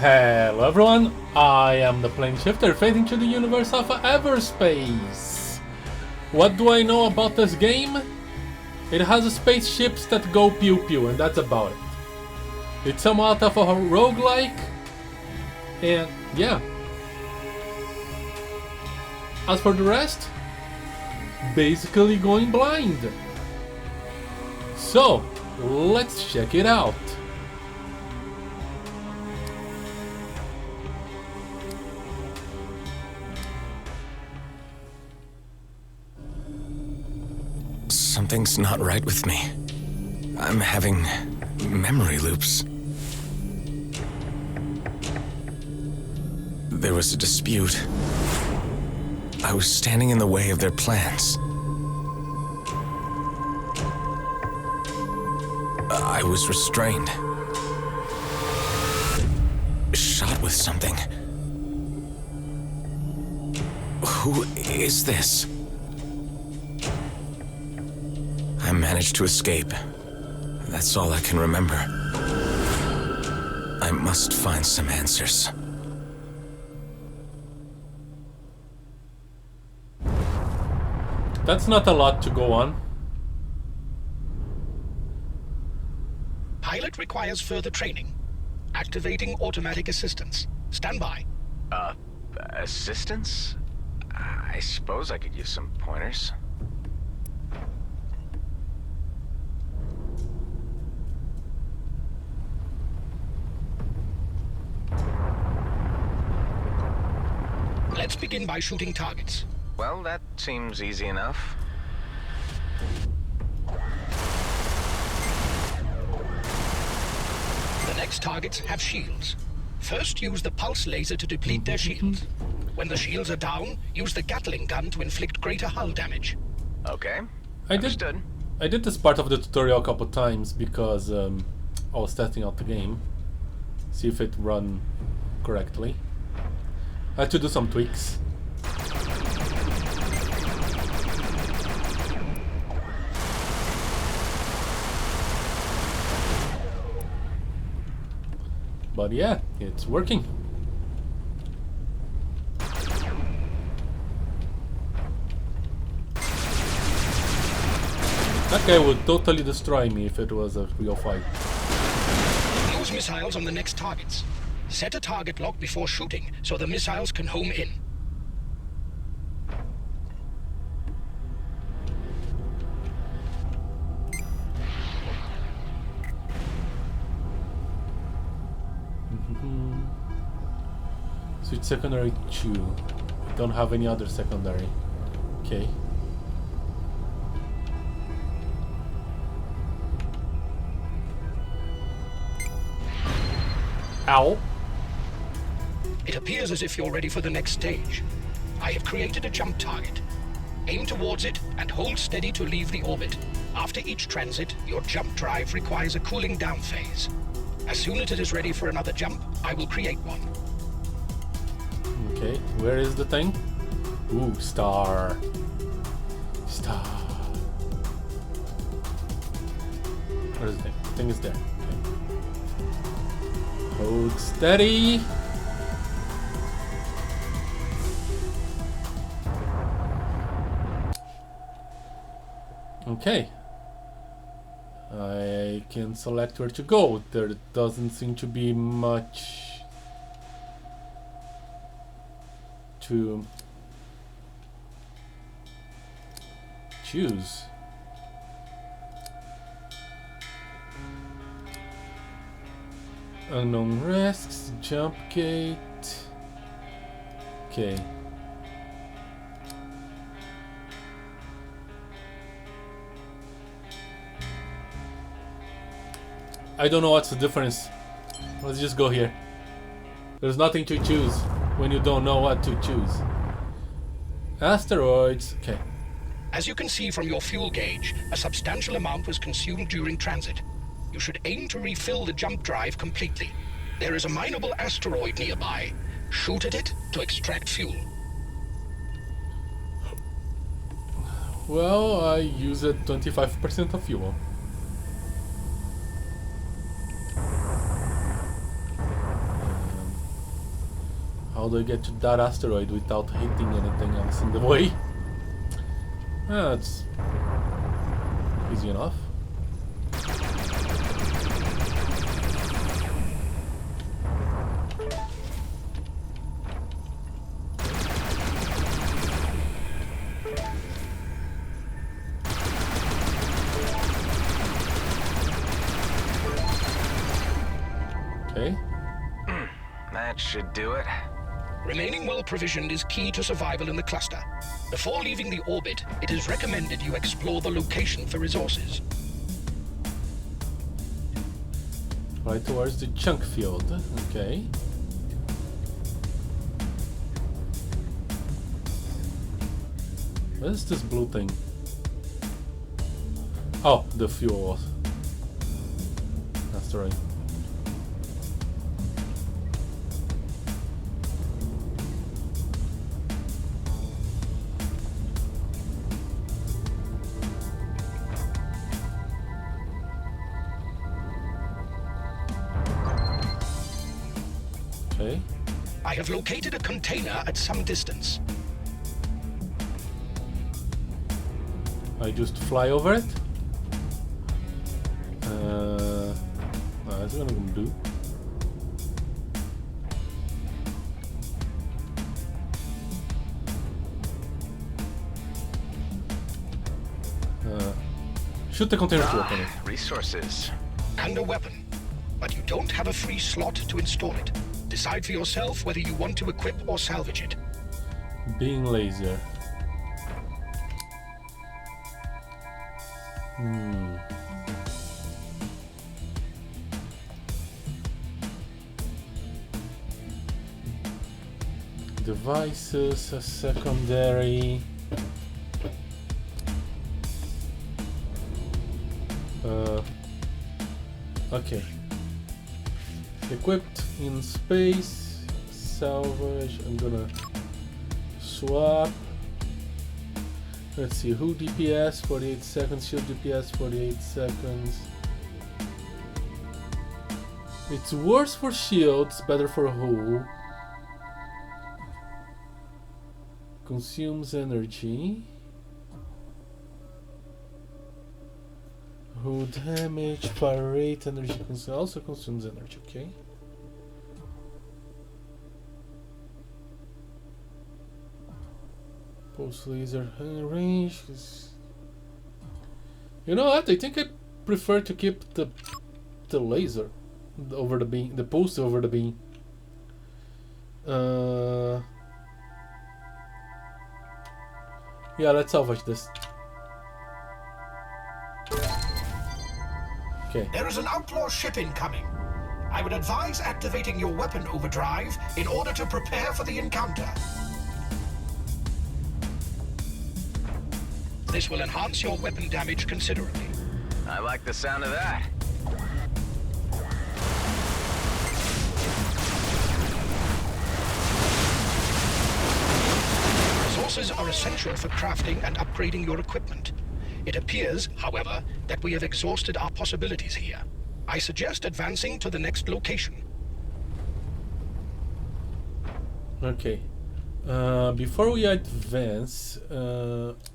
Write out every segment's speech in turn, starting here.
Hello everyone, I am the plane shifter fading through the universe of Everspace. What do I know about this game? It has spaceships that go pew pew and that's about it. It's somewhat of a roguelike and yeah. As for the rest, basically going blind. So, let's check it out. Something's not right with me. I'm having memory loops. There was a dispute. I was standing in the way of their plans. I was restrained. Shot with something. Who is this? I managed to escape. That's all I can remember. I must find some answers. That's not a lot to go on. Pilot requires further training. Activating automatic assistance. Stand by. Assistance? I suppose I could use some pointers. Let's begin by shooting targets. Well, that seems easy enough. The next targets have shields. First, use the pulse laser to deplete their shields. When the shields are down, use the Gatling gun to inflict greater hull damage. Okay. I Understood. did this part of the tutorial a couple times because I was testing out the game. See if it run correctly. I had to do some tweaks. But yeah, it's working. That guy would totally destroy me if it was a real fight. Use missiles on the next targets. Set a target lock before shooting, so the missiles can home in. Switch secondary 2. Don't have any other secondary. Okay. Ow. It appears as if you're ready for the next stage. I have created a jump target. Aim towards it and hold steady to leave the orbit. After each transit, your jump drive requires a cooling down phase. As soon as it is ready for another jump, I will create one. Okay, where is the thing? Ooh, star. Star. Where is the thing? The thing is there. Okay. Hold steady. Okay. I can select where to go. There doesn't seem to be much to choose. Unknown risks, jump gate. Okay. I don't know what's the difference. Let's just go here. There's nothing to choose when you don't know what to choose. Asteroids. Okay. As you can see from your fuel gauge, a substantial amount was consumed during transit. You should aim to refill the jump drive completely. There is a mineable asteroid nearby. Shoot at it to extract fuel. Well, I use 25% of fuel. How do I get to that asteroid without hitting anything else in the way? That's easy enough. Okay. That should do it. Remaining well-provisioned is key to survival in the cluster. Before leaving the orbit, it is recommended you explore the location for resources. Right towards the chunk field. Okay. What is this blue thing? Oh, the fuel. That's right. Okay. I have located a container at some distance. I just fly over it. That's what I'm gonna do. Shoot the container to open it. Resources. And a weapon. But you don't have a free slot to install it. Decide for yourself whether you want to equip or salvage it. Beam laser. Devices, a secondary. Okay. Equipped in space. Salvage. I'm gonna swap. Let's see. Who DPS 48 seconds. Shield DPS 48 seconds. It's worse for shields, better for who. Consumes energy. Who damage, fire rate, energy also consumes energy, okay. Pulse laser range. You know what? I think I prefer to keep the laser over the beam, the pulse over the beam. Yeah, let's salvage this. Okay. There is an outlaw ship incoming. I would advise activating your weapon overdrive in order to prepare for the encounter. This will enhance your weapon damage considerably. I like the sound of that. Resources are essential for crafting and upgrading your equipment. It appears, however, that we have exhausted our possibilities here. I suggest advancing to the next location. Okay. Before we advance,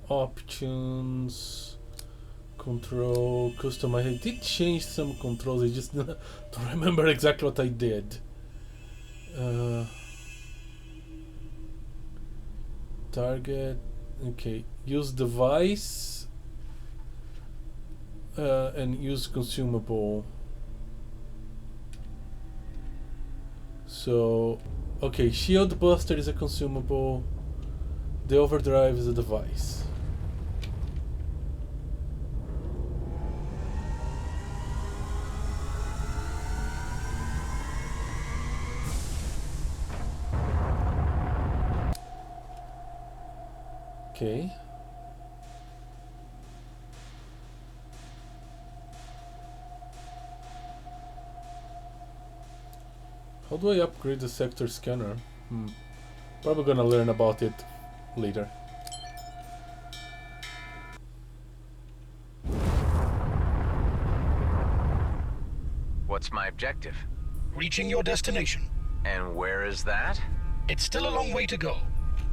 options, control, customize. I did change some controls. I just don't remember exactly what I did. Target. Okay. Use device. And use consumable. So, okay, shield buster is a consumable. The overdrive is a device. Okay. How do I upgrade the sector scanner? Probably gonna learn about it later. What's my objective? Reaching your destination. And where is that? It's still a long way to go.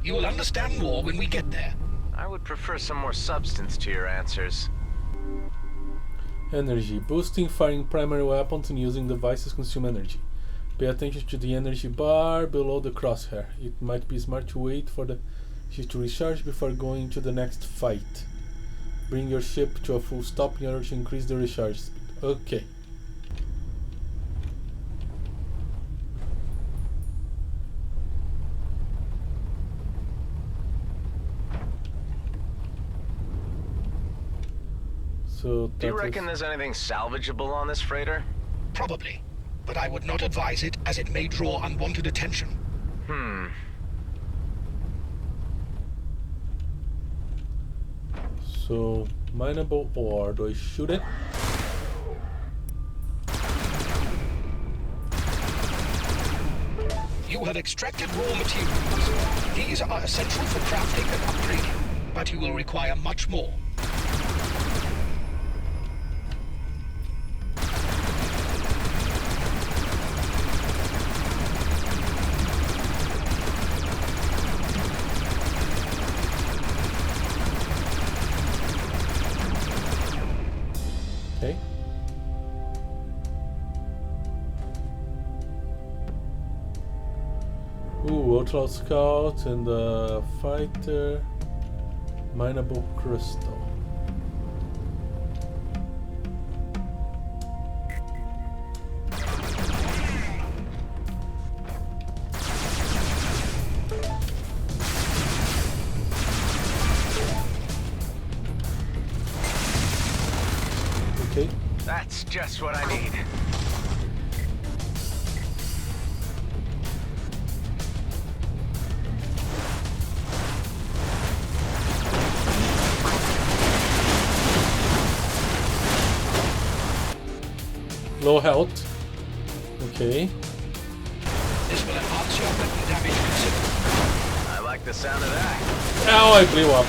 You will understand more when we get there. I would prefer some more substance to your answers. Energy. Boosting, firing primary weapons and using devices consume energy. Pay attention to the energy bar below the crosshair. It might be smart to wait for the ship to recharge before going to the next fight. Bring your ship to a full stop in order to increase the recharge speed. Okay. So Do you reckon there's anything salvageable on this freighter? Probably. But I would not advise it, as it may draw unwanted attention. So, mineable ore. Do I shoot it? You have extracted raw materials. These are essential for crafting and upgrading, but you will require much more. Okay. Ooh, Ultra Scout and Fighter. Mineable Crystal. Okay. That's just what I need. Low health. Okay. This will enhance your weapon damage considerably. I like the sound of that. Ow, I blew up.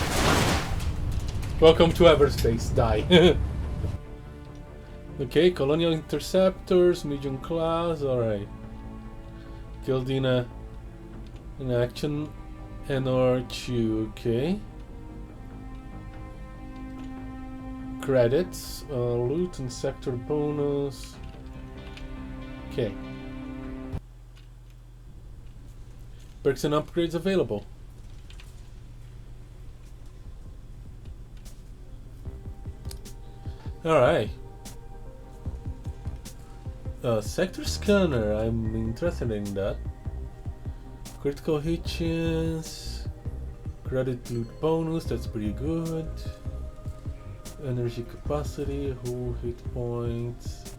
Welcome to Everspace. Die. Okay, Colonial Interceptors, medium class, alright. Killed in action NR2, okay. Credits, loot and sector bonus. Okay. Perks and upgrades available. Alright. Sector scanner, I'm interested in that. Critical hit chance, credit loot bonus, that's pretty good. Energy capacity, whole hit points,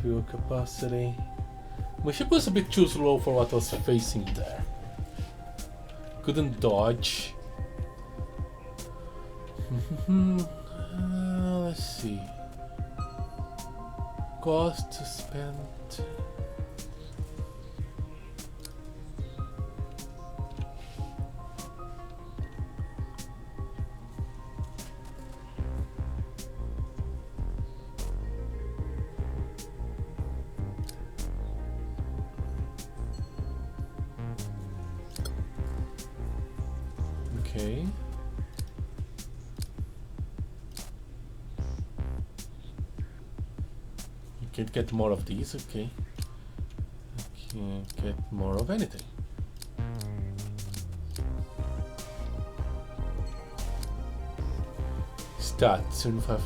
fuel capacity. My ship was a bit too slow for what I was facing there. Couldn't dodge. Let's see. Cost spent. Okay. You can't get more of these, okay. I can't get more of anything. Stats 75.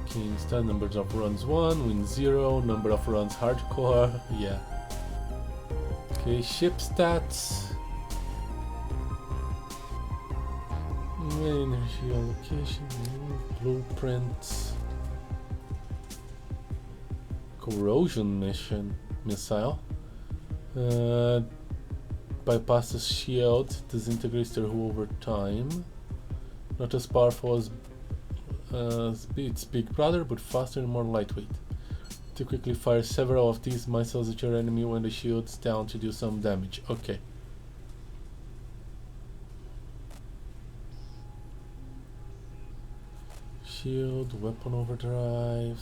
Okay, stat numbers of runs 1, win 0, number of runs hardcore, yeah. Okay, ship stats. Energy allocation, blueprints. Corrosion missile. Bypasses shield, disintegrates their hull over time. Not as powerful as its big brother, but faster and more lightweight. To quickly fire several of these missiles at your enemy when the shield's down to do some damage. Okay. Shield, weapon overdrive.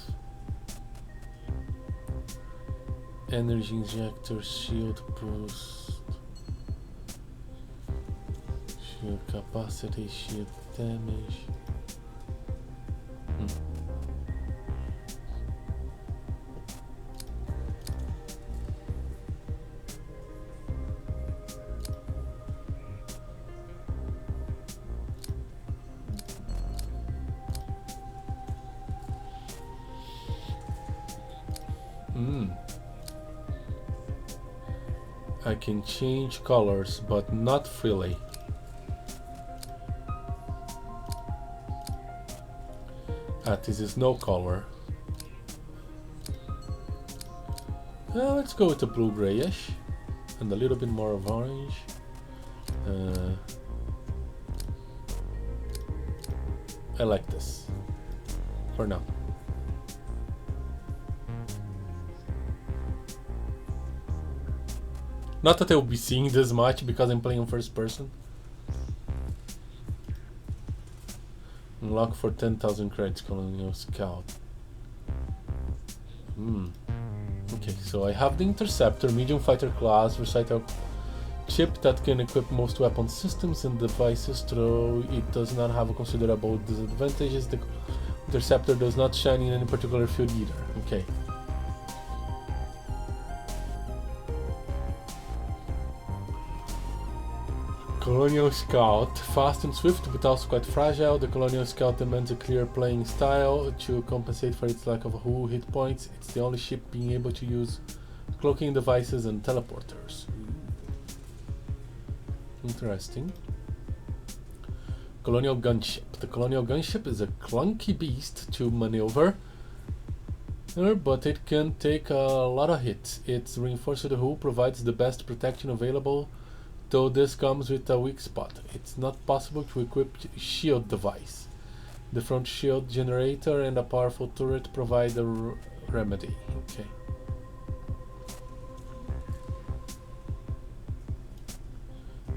Energy injector, shield boost, shield capacity, shield damage. I can change colors, but not freely. This is no color. Let's go with the blue grayish and a little bit more of orange. I like this for now. Not that I will be seeing this much because I'm playing in first person. Unlock for 10,000 credits, Colonial Scout. Okay, so I have the Interceptor, medium fighter class, versatile chip that can equip most weapon systems and devices, though it does not have a considerable disadvantages. The Interceptor does not shine in any particular field either. Okay. Colonial Scout, fast and swift but also quite fragile. The Colonial Scout demands a clear playing style to compensate for its lack of whole hit points. It's the only ship being able to use cloaking devices and teleporters. Interesting. Colonial Gunship. The Colonial Gunship is a clunky beast to maneuver, but it can take a lot of hits. Its reinforced hull provides the best protection available, though this comes with a weak spot. It's not possible to equip shield device. The front shield generator and a powerful turret provide a remedy. Okay.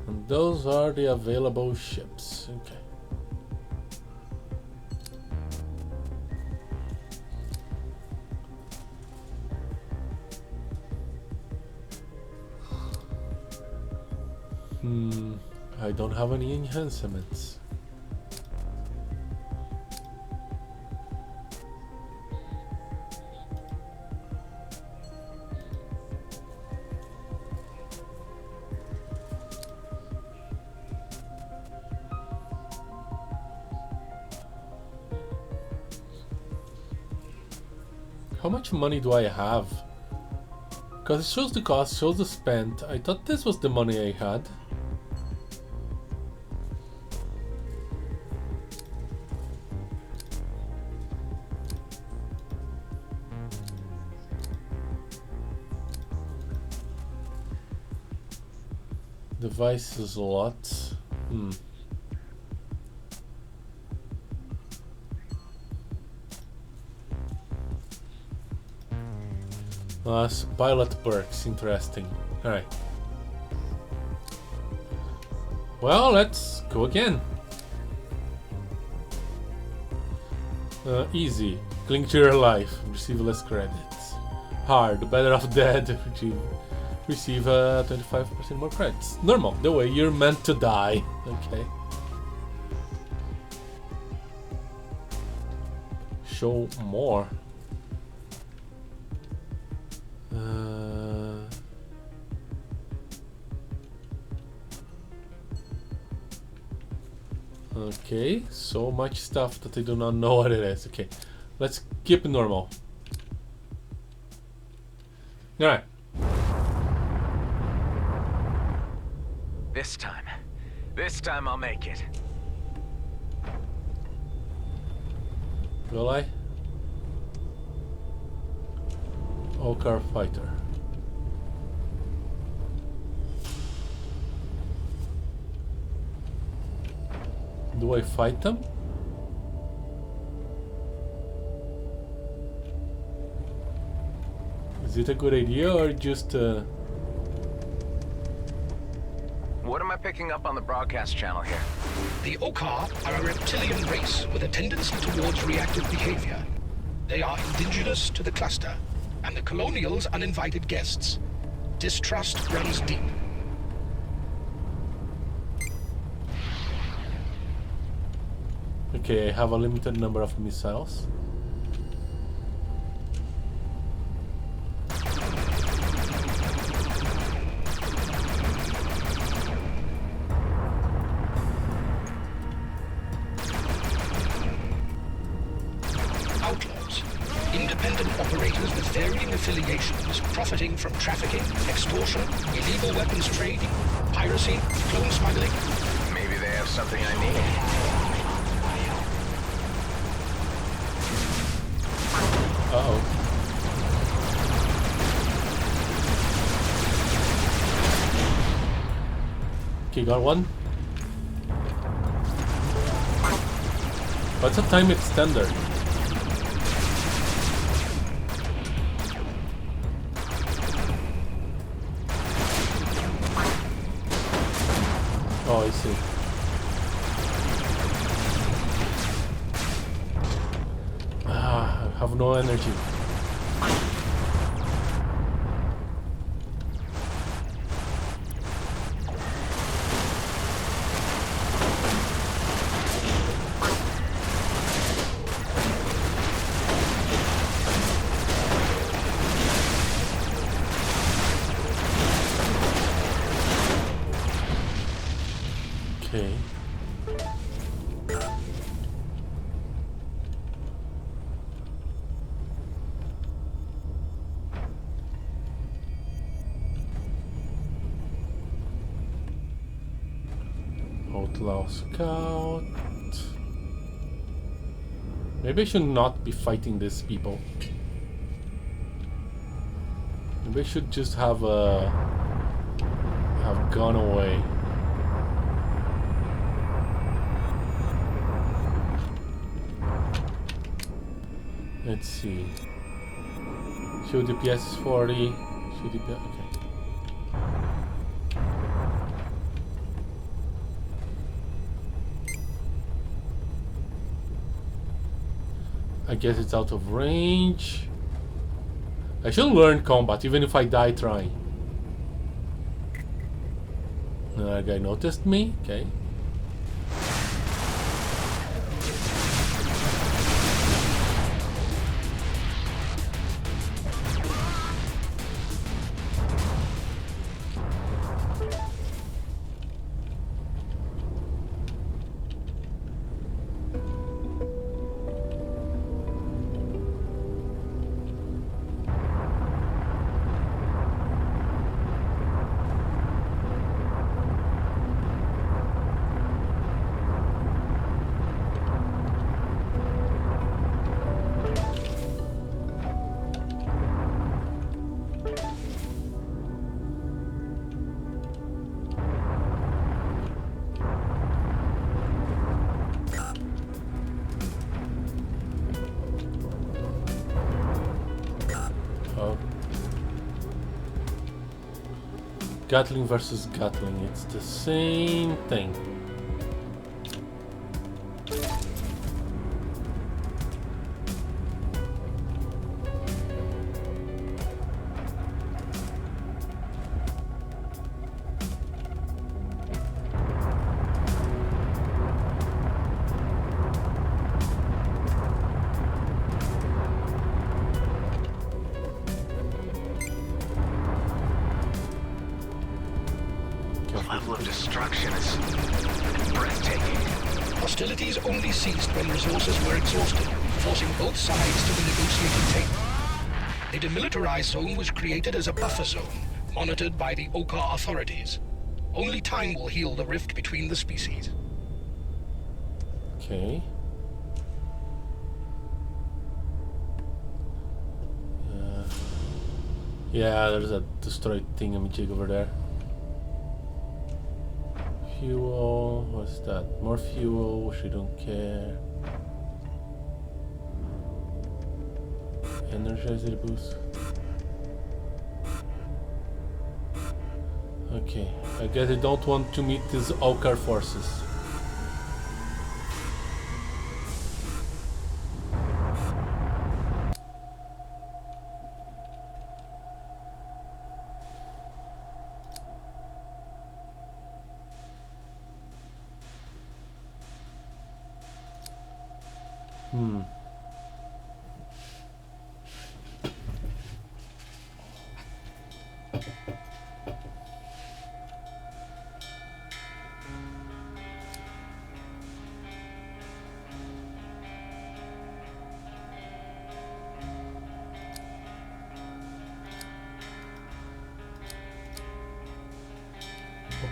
And those are the available ships. Okay. I don't have any enhancements. How much money do I have? Because it shows the cost, shows the spent. I thought this was the money I had. Devices a lot. Pilot perks, interesting. Alright. Well, let's go again. Easy. Cling to your life. Receive less credits. Hard. Better off dead. Receive 25% more credits. Normal. The way you're meant to die. Okay. Show more. Okay, so much stuff that I do not know what it is. Okay, let's keep it normal. Alright. This time I'll make it. Will I? All-car fighter. Do I fight them? Is it a good idea or just What am I picking up on the broadcast channel here? The Okar are a reptilian race with a tendency towards reactive behavior. They are indigenous to the cluster. and the colonials uninvited guests. Distrust runs deep. Okay, I have a limited number of missiles. Outlaws. Independent operators with varying affiliations, profiting from trafficking, extortion, illegal weapons trade, piracy, clone smuggling. Maybe they have something I need. Uh-oh. Okay, got one. What's a time extender? Oh, I see. Ah, I have no energy. Okay. Outlaw Scout. Maybe I should not be fighting these people. Maybe I should just have gone away. Let's see. Show DPS is 40. Show DPS. Okay. I guess it's out of range. I should learn combat even if I die trying. Another guy noticed me. Okay. Gatling versus Gatling, it's the same thing. Hostilities only ceased when resources were exhausted, forcing both sides to the negotiating table. A demilitarized zone was created as a buffer zone, monitored by the Oka authorities. Only time will heal the rift between the species. Okay. Yeah, there's a destroyed thingamajig over there. Fuel, what's that? More fuel, which we don't care. Energizer boost. Okay, I guess I don't want to meet these Okar forces.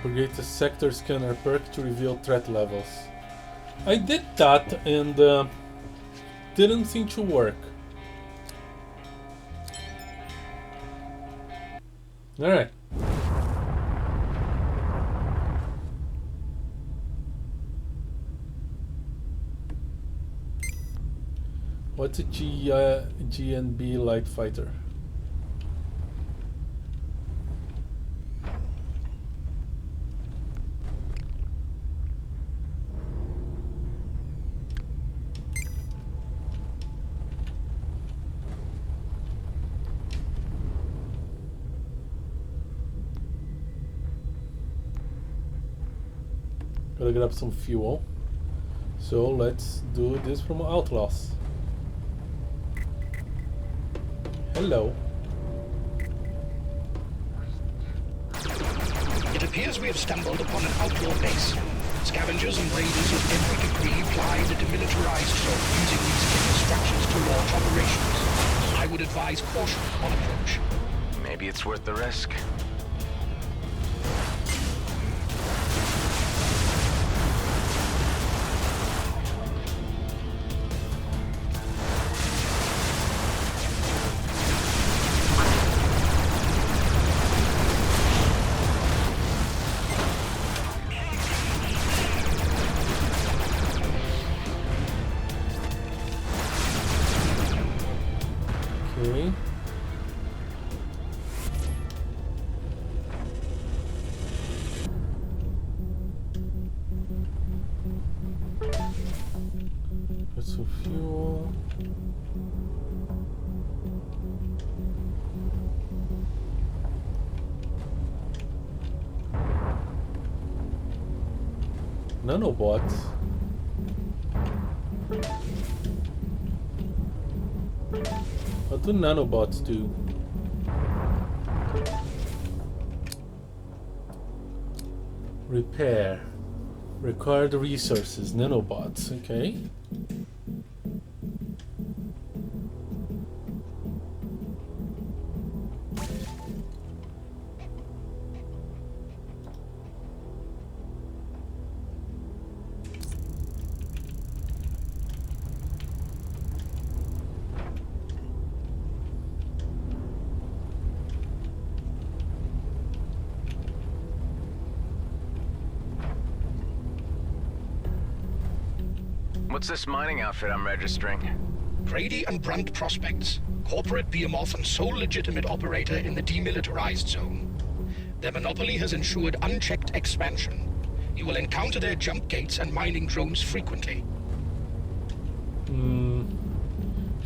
Propagate the sector scanner perk to reveal threat levels. I did that and didn't seem to work. Alright. What's a GNB light fighter? Gotta grab some fuel. So let's do this from Outlaws. Hello. It appears we have stumbled upon an outlaw base. Scavengers and raiders of every degree ply the demilitarized zone using these hidden structures to launch operations. I would advise caution on approach. Maybe it's worth the risk. Okay. Put some fuel. Nanobots. What do nanobots do? Repair. Required resources. Nanobots. Okay. What's this mining outfit I'm registering? Grady and Brunt Prospects, corporate behemoth and sole legitimate operator in the demilitarized zone. Their monopoly has ensured unchecked expansion. You will encounter their jump gates and mining drones frequently.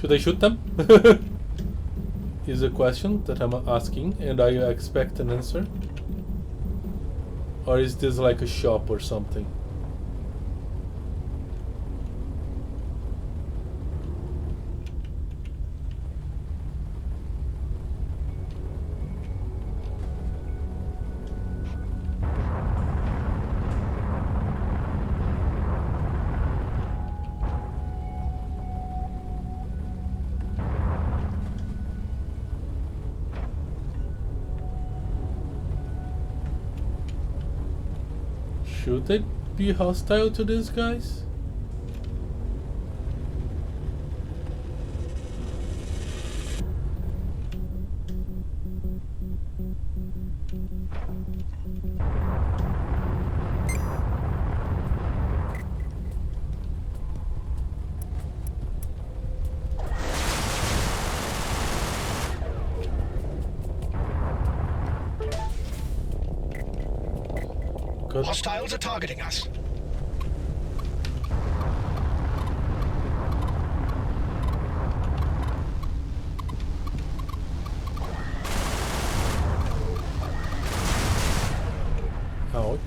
Should I shoot them? Is a question that I'm asking, and I expect an answer. Or is this like a shop or something? Should they be hostile to these guys? Hostiles are targeting us. Ouch.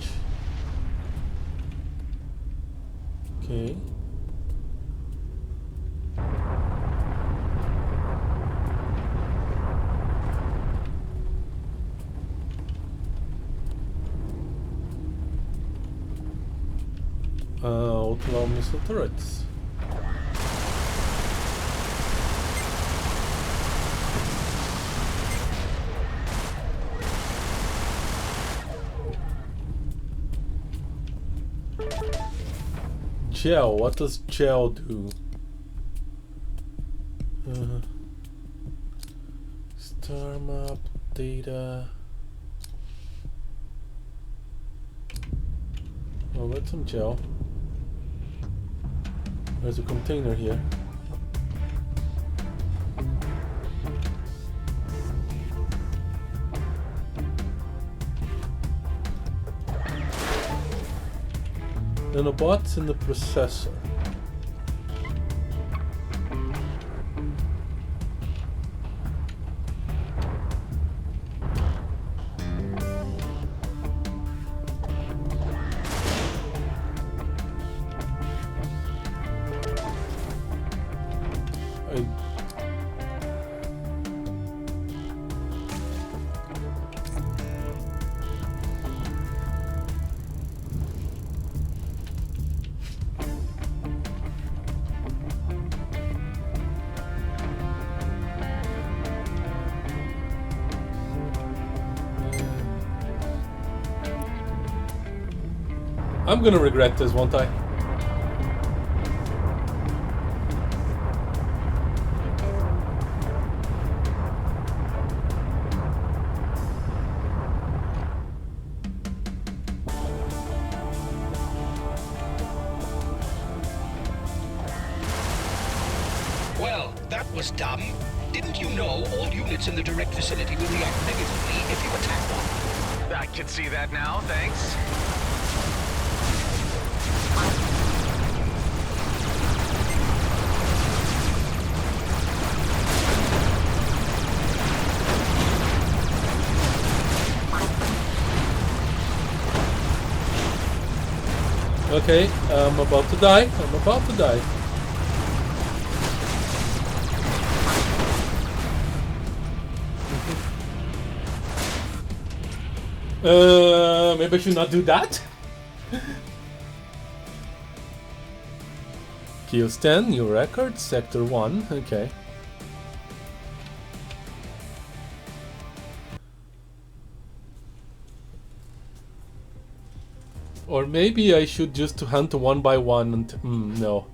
Okay. outlaw missile turrets. Gel, what does gel do? Star map, data. Oh, let's some gel. There's a container here. Nanobots in the processor. I'm gonna regret this, won't I? Well, that was dumb. Didn't you know all units in the direct vicinity will react negatively if you attack one? I can see that now, thanks. Okay, I'm about to die. I'm about to die. Maybe I should not do that. Kills 10, new record, sector 1, okay. Or maybe I should just hunt one by one and no.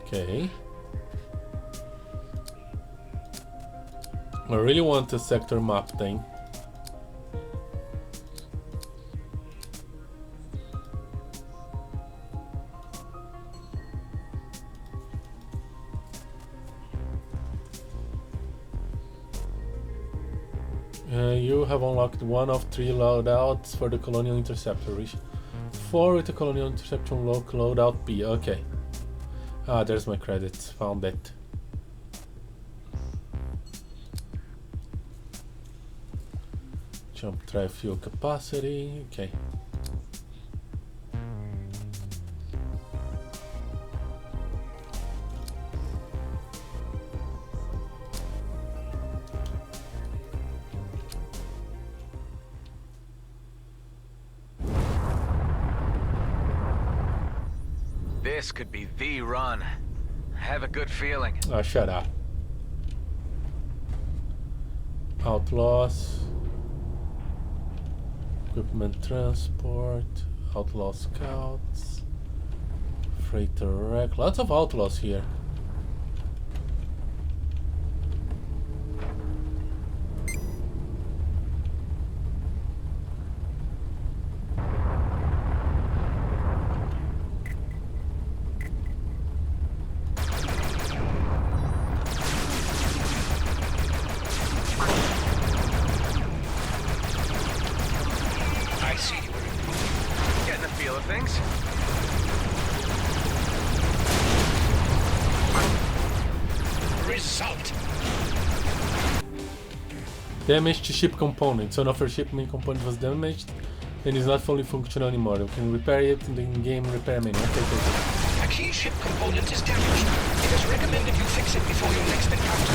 Okay. I really want the sector map thing. You have unlocked one of 3 loadouts for the Colonial Interceptor. Reach 4 with the Colonial Interceptor loadout B. Okay. Ah, there's my credits. Found it. Jump drive fuel capacity. Okay. This could be the run. I have a good feeling. Ah, shut up. Outlaws. Equipment transport. Outlaw scouts. Freighter wreck. Lots of outlaws here. Damaged ship component. So, if a shipment component was damaged, And it's not fully functional anymore. You can repair it in the in-game repair menu. Okay. A key ship component is damaged. It is recommended you fix it before your next encounter.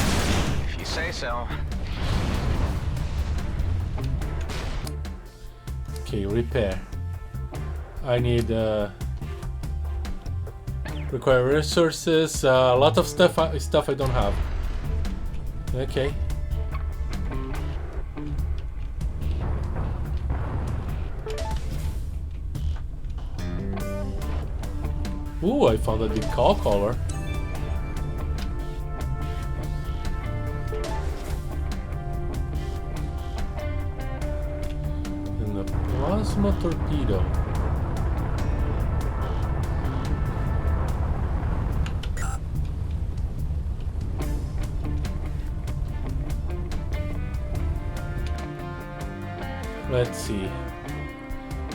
If you say so. Okay, repair. I need require resources, a lot of stuff I don't have. Okay. Ooh, I found a decal color. And a plasma torpedo. Let's see.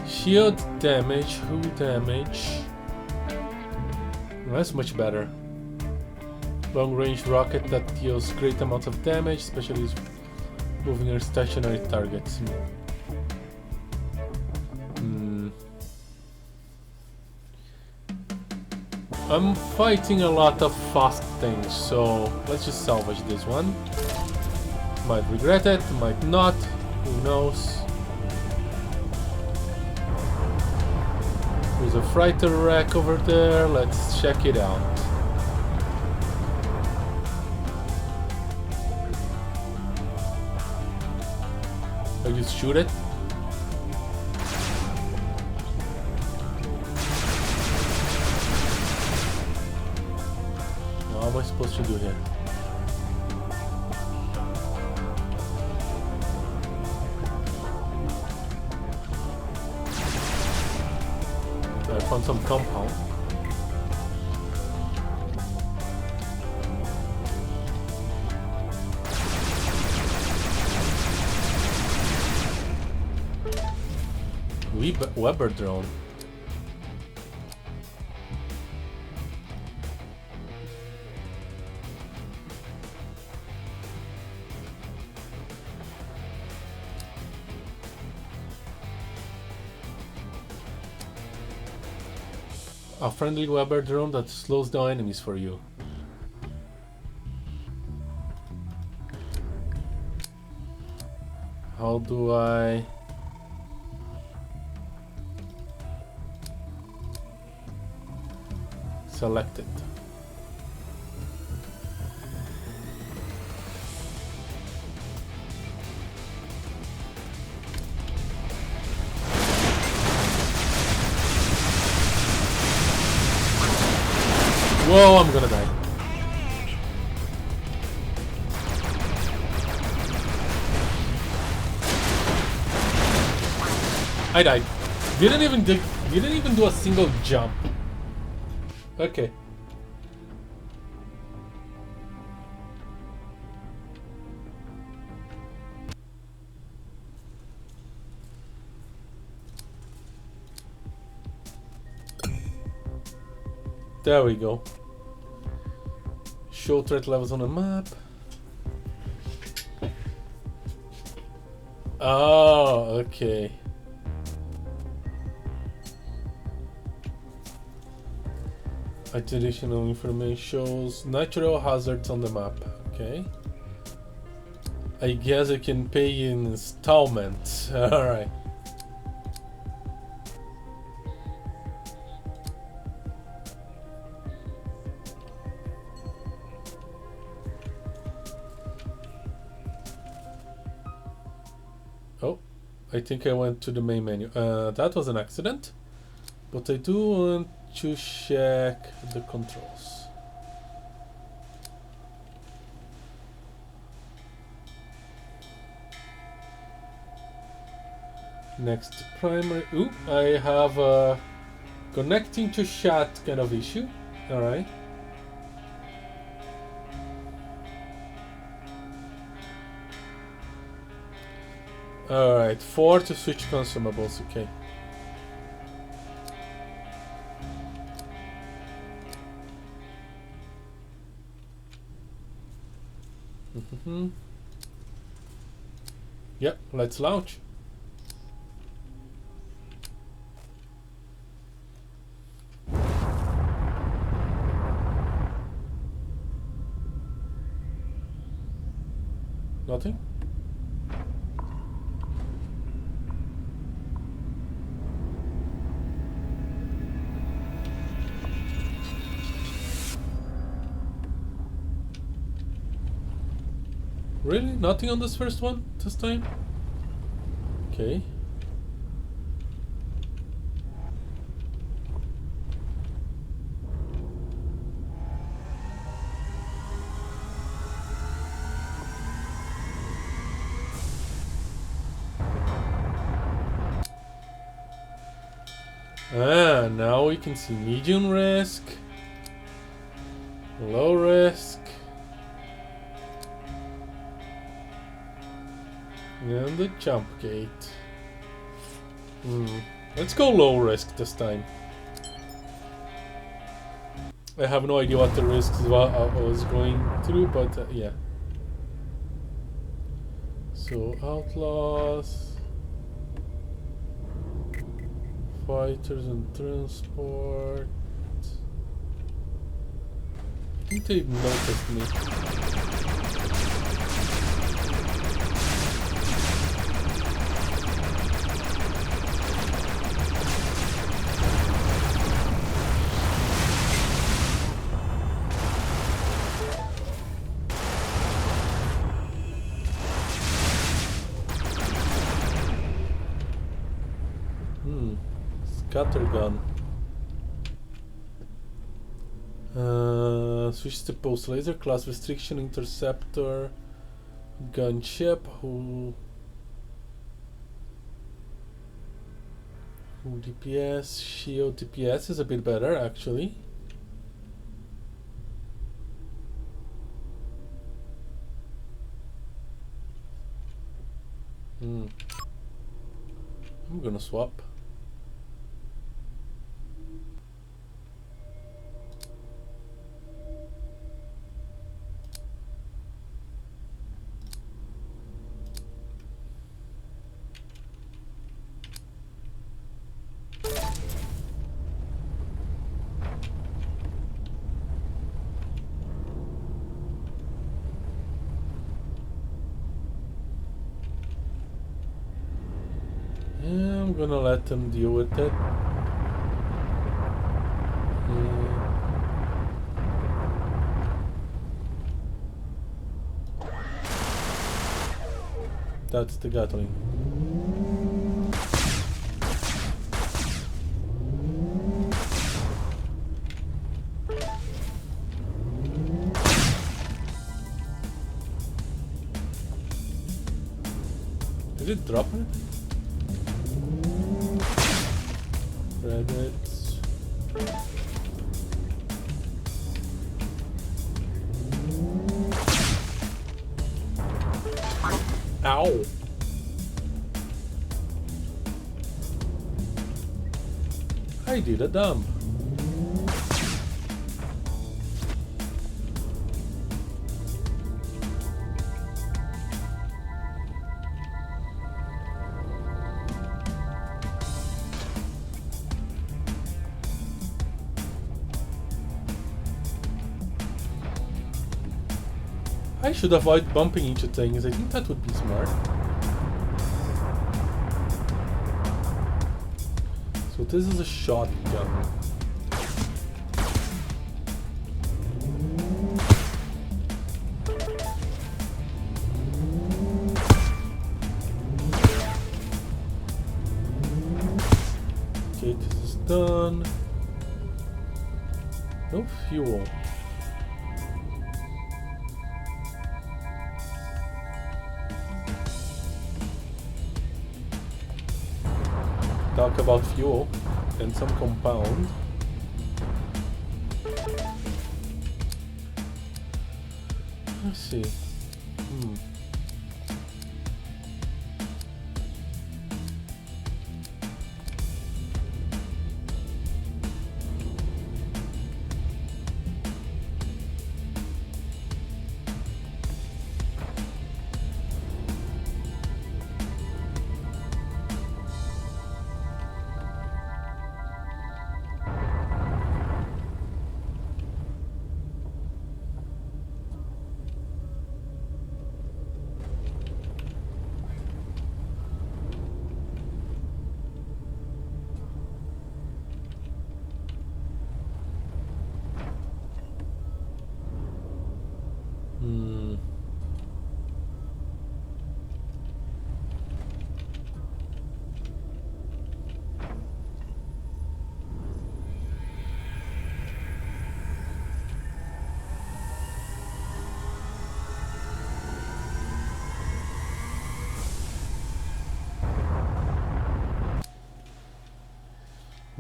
Shield damage, hull damage. That's much better. Long range rocket that deals great amounts of damage, especially moving or stationary targets. I'm fighting a lot of fast things, so let's just salvage this one. Might regret it, might not, who knows. There's a freighter wreck over there, let's check it out. I just shoot it. What am I supposed to do here? I found some compound. Weber drone. A friendly Weber drone that slows down enemies for you. How do I... select it? Whoa, I'm gonna die. I died. Didn't even do a single jump. Okay. There we go. Show threat levels on the map. Oh, okay. Additional information shows natural hazards on the map. Okay. I guess I can pay in installments. Alright. Oh, I think I went to the main menu. That was an accident. But I do want to check the controls. Next primary. Ooh, I have a connecting to chat kind of issue. Alright. Alright, 4 to switch consumables, okay. Yep, let's launch. Nothing? Really? Nothing on this first one this time? Okay. Ah, now we can see medium risk, low risk, and the jump gate. Let's go low risk this time. I have no idea what the risks I was going through, but yeah. So outlaws, fighters and transport. I think they've noticed me. Scattergun. Switch to post laser class restriction interceptor gunship. Who DPS shield DPS is a bit better actually. I'm gonna swap. I'm gonna let them deal with it. That's the Gatling. Did it drop it? Credits. Ow! I did a dump. I should avoid bumping into things. I think that would be smart. So this is a shotgun. Okay, this is done. No fuel. Talk about fuel and some compound. Let's see.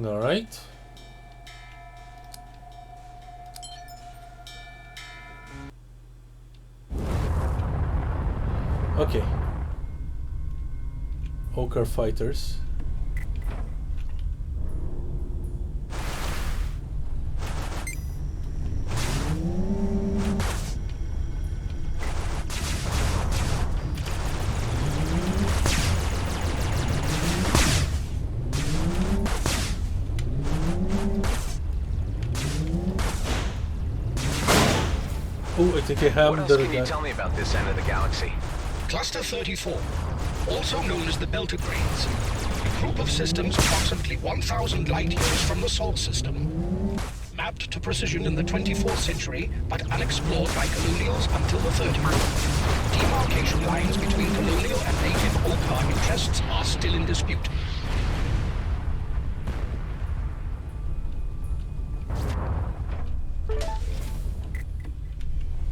All right. Okay. Ochre fighters. Oh, I think I have What else can you tell me about this end of the galaxy? Cluster 34, also known as the Beltogrades, a group of systems approximately 1,000 light years from the Sol system. Mapped to precision in the 24th century, but unexplored by colonials until the 30s. Demarcation lines between colonial and native Okar interests are still in dispute.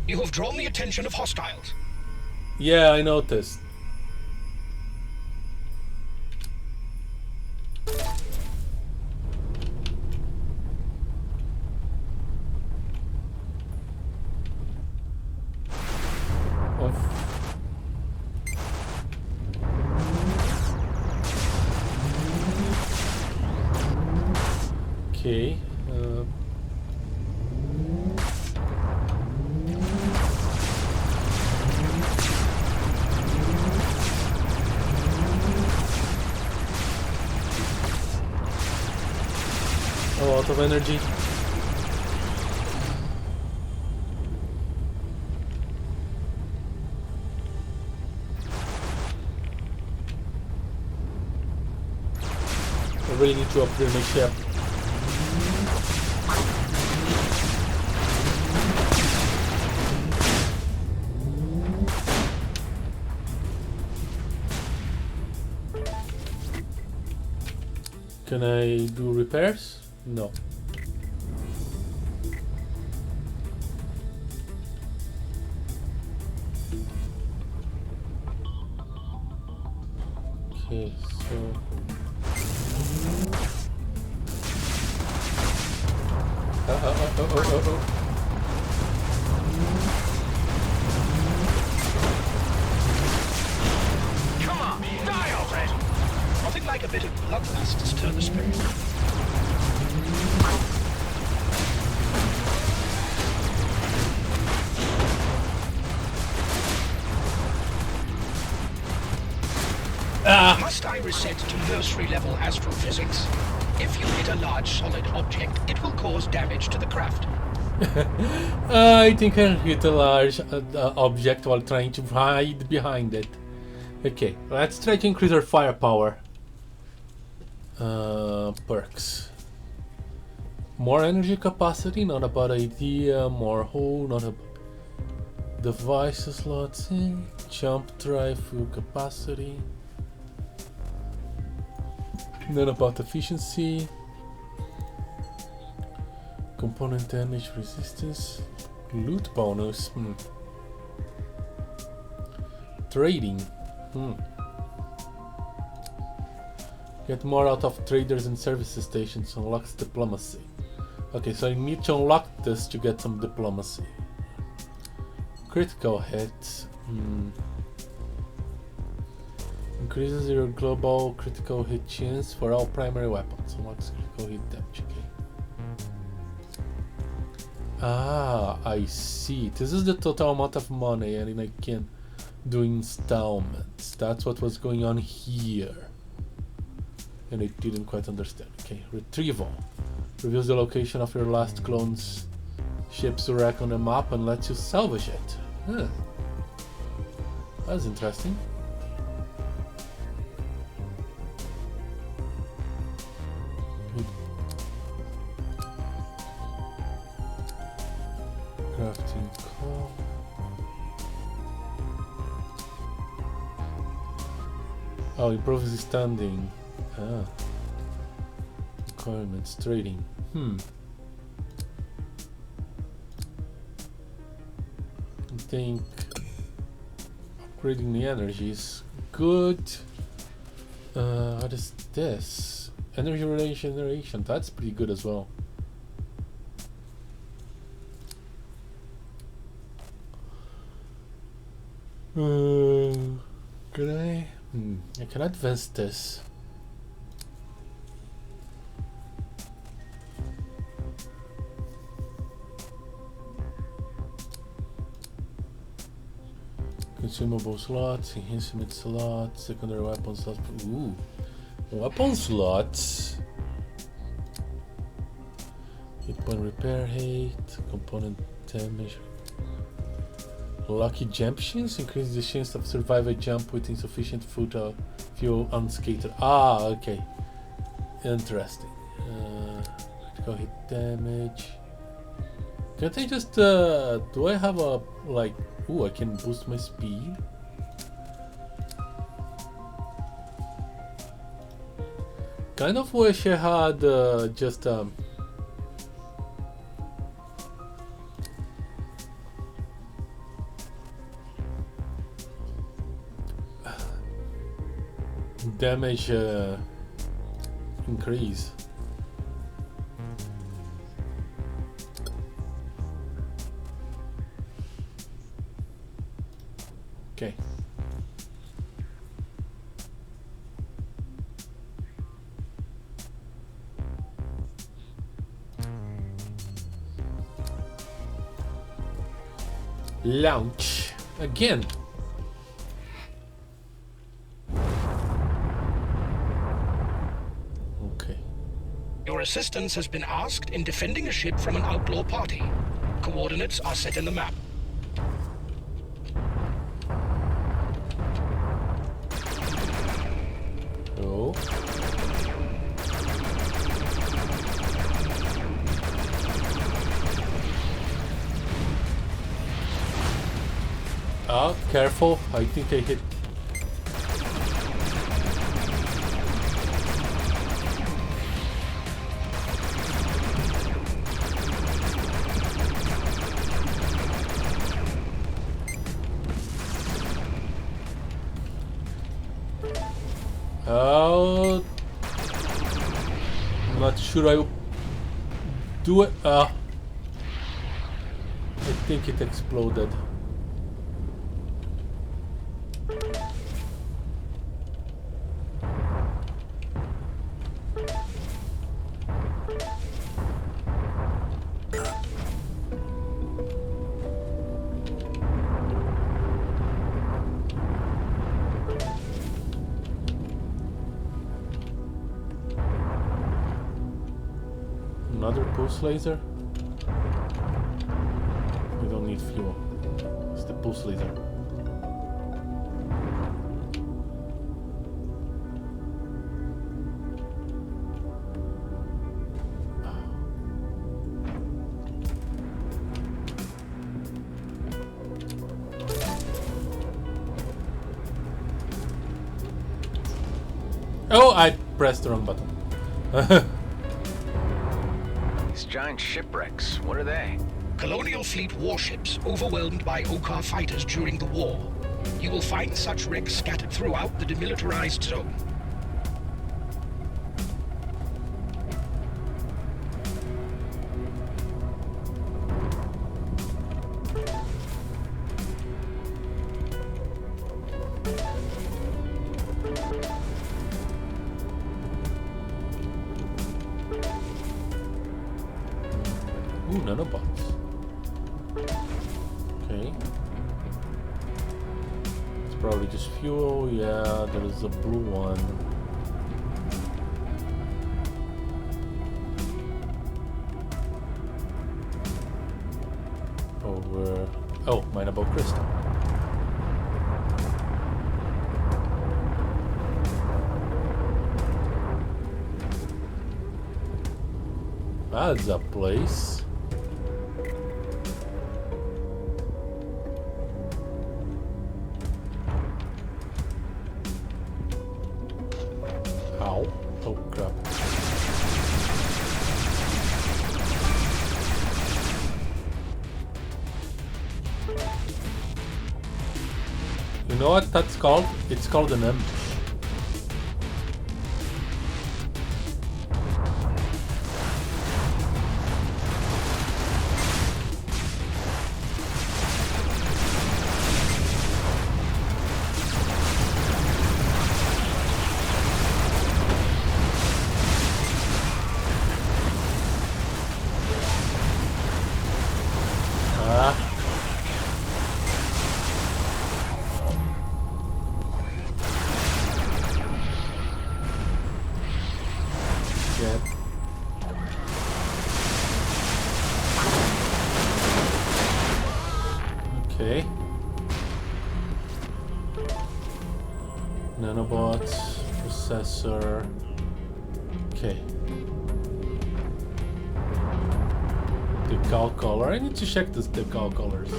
You have drawn the attention of hostiles. Yeah, I noticed. Okay. A lot of energy. I really need to upgrade my ship. Can I do repairs? No. Okay, so oh. Come on, die already! Nothing like a bit of bloodlust to stir the spirit. Must I reset to nursery level astrophysics? If you hit a large solid object, it will cause damage to the craft. I think I hit a large object while trying to hide behind it. Okay, let's try to increase our firepower. Perks. More energy capacity, not a bad idea. More hull, not a device slots. Jump drive, fuel capacity. Not about efficiency. Component damage resistance. Loot bonus. Trading. Get more out of traders and services stations. Unlocks diplomacy. Okay, so I need to unlock this to get some diplomacy. Critical hit. Increases your global critical hit chance for all primary weapons. Unlocks critical hit damage. Okay. Ah, I see. This is the total amount of money, and I can do installments. That's what was going on here. And I didn't quite understand. Okay, retrieval. Reveals the location of your last clone's ship's wreck on the map and lets you salvage it. Huh. That's interesting. Crafting call. Oh, improves his standing. Ah. Requirements, trading. I think upgrading the energy is good. What is this? Energy regeneration, that's pretty good as well. Can I? I can advance this. Consumable slots, enhancement slots, secondary weapon slots. Ooh, weapon slots. Hit point repair rate, component damage. Lucky jump chance increases the chance of survive a jump with insufficient fuel unscated. Ah, okay. Interesting. Critical hit damage. Can't I just do I have a like? Ooh, I can boost my speed. Kind of wish I had just damage increase. Okay. Launch again. Okay. Your assistance has been asked in defending a ship from an outlaw party. Coordinates are set in the map. Oh. Ah, careful. I think I hit. Oh, I'm not sure I do it. I think it exploded. Another pulse laser? We don't need fuel. It's the pulse laser. Oh, I pressed the wrong button. These giant shipwrecks, what are they? Colonial fleet warships overwhelmed by Okar fighters during the war. You will find such wrecks scattered throughout the demilitarized zone. Ooh, nanobots. Okay. It's probably just fuel. Yeah, there's a blue one. Over. Oh, mineable crystal. That's a place. Ow. Oh crap. You know what that's called? It's called an ambush. Okay. Nanobot, processor. Okay. Decal color. I need to check this decal colors.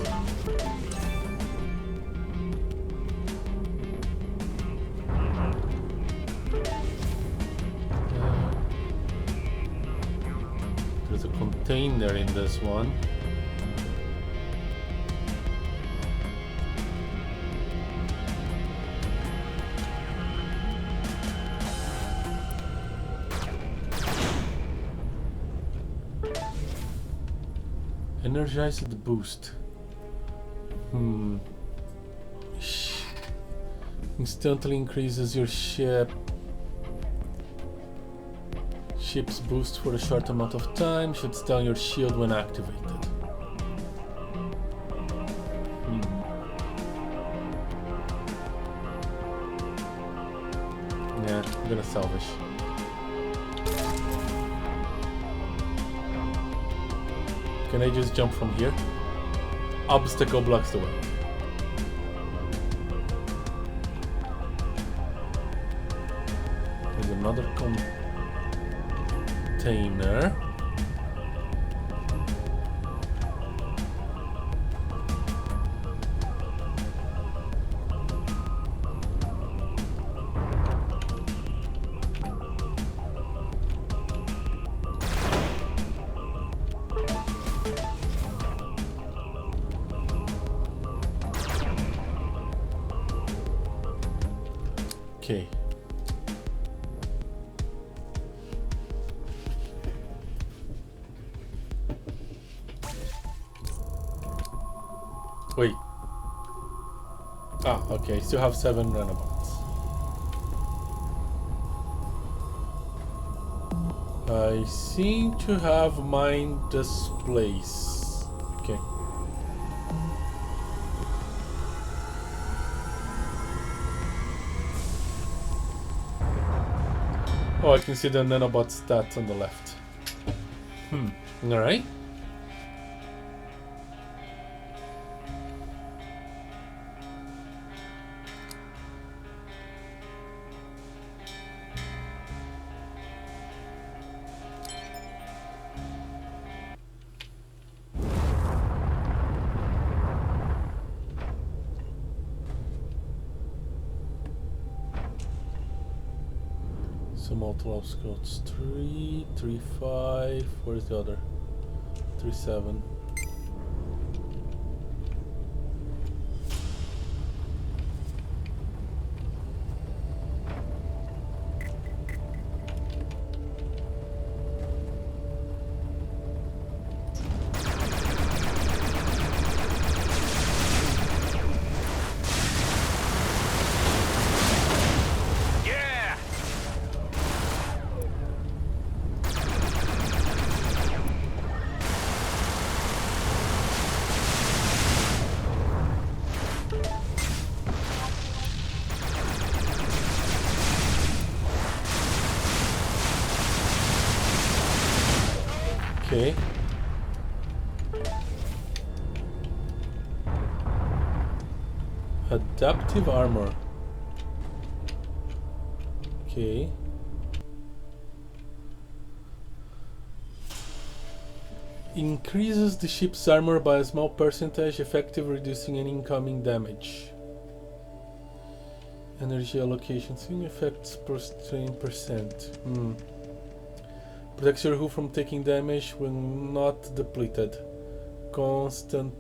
There's a container in this one. Energized boost. Instantly increases your ship's boost for a short amount of time. Shuts down your shield when activated. Yeah, I'm gonna salvage. Can I just jump from here? Obstacle blocks the way. There's another container. Okay. Wait. Ah, okay. Still have 7 runabouts. I seem to have mined this place. Okay. Oh, I can see the nanobot stats on the left. Alright. Some multiple obstacles. 3, 3, 5. Where's the other? 3, 7. Okay. Adaptive armor. Okay. Increases the ship's armor by a small percentage, effective reducing any incoming damage. Energy allocation. Swing effects per strain percent. Protects your hull from taking damage when not depleted. Constantly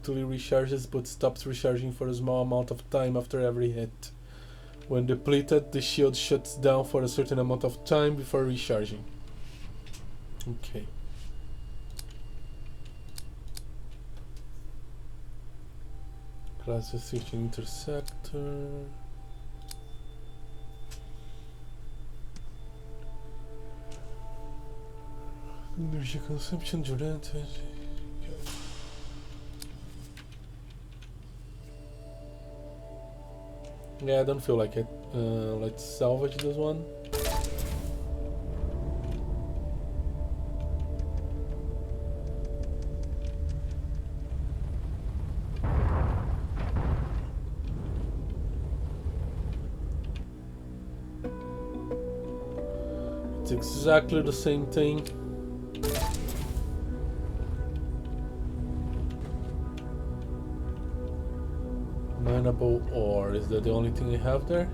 recharges but stops recharging for a small amount of time after every hit. When depleted, the shield shuts down for a certain amount of time before recharging. Okay. Class 15 interceptor. Energy consumption durante. Yeah, I don't feel like it. Let's salvage this one. It's exactly the same thing. Mineable ore. Is that the only thing you have there?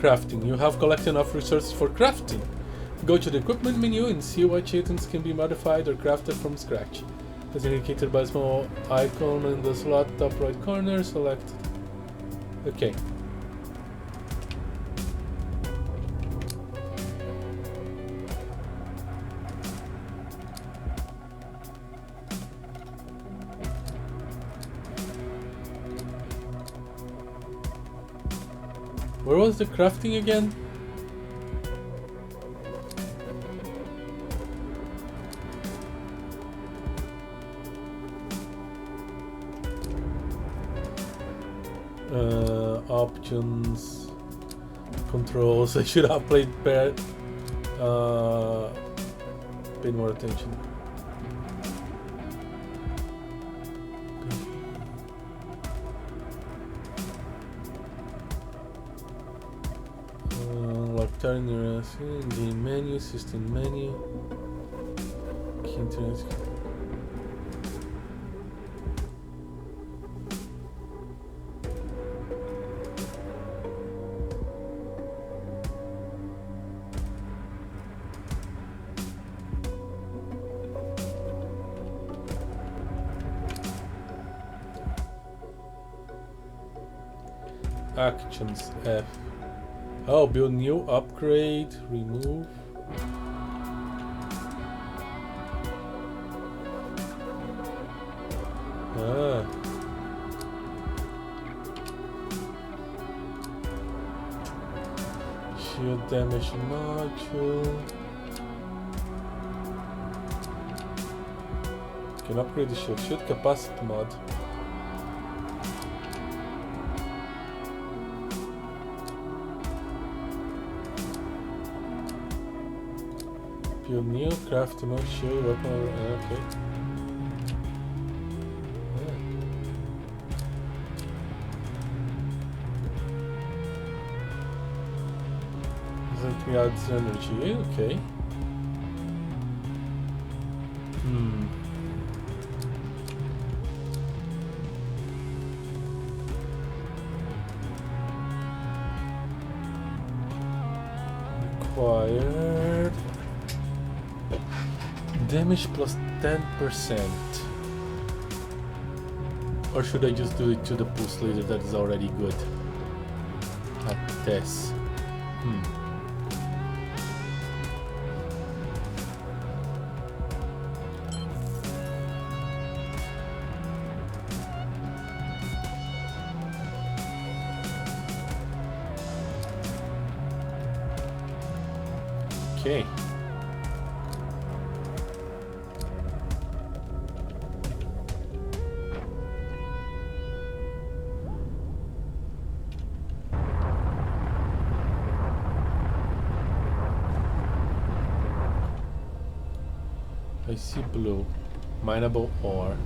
Crafting. You have collected enough resources for crafting. Go to the equipment menu and see which items can be modified or crafted from scratch. As indicated by a small icon in the slot top right corner, select. Okay. Where was the crafting again? Options, controls. I should have played paid more attention. Like turn your game menu, system menu, key internet. Actions F. Oh, build new, upgrade, remove. Ah. Shield damage module. Can upgrade the shield capacity mod. New craft mode shield weapon. Okay. That adds energy. Okay. Required. Damage plus 10%. Or should I just do it to the pulse laser that is already good at this? Okay. I see blue. Mineable ore.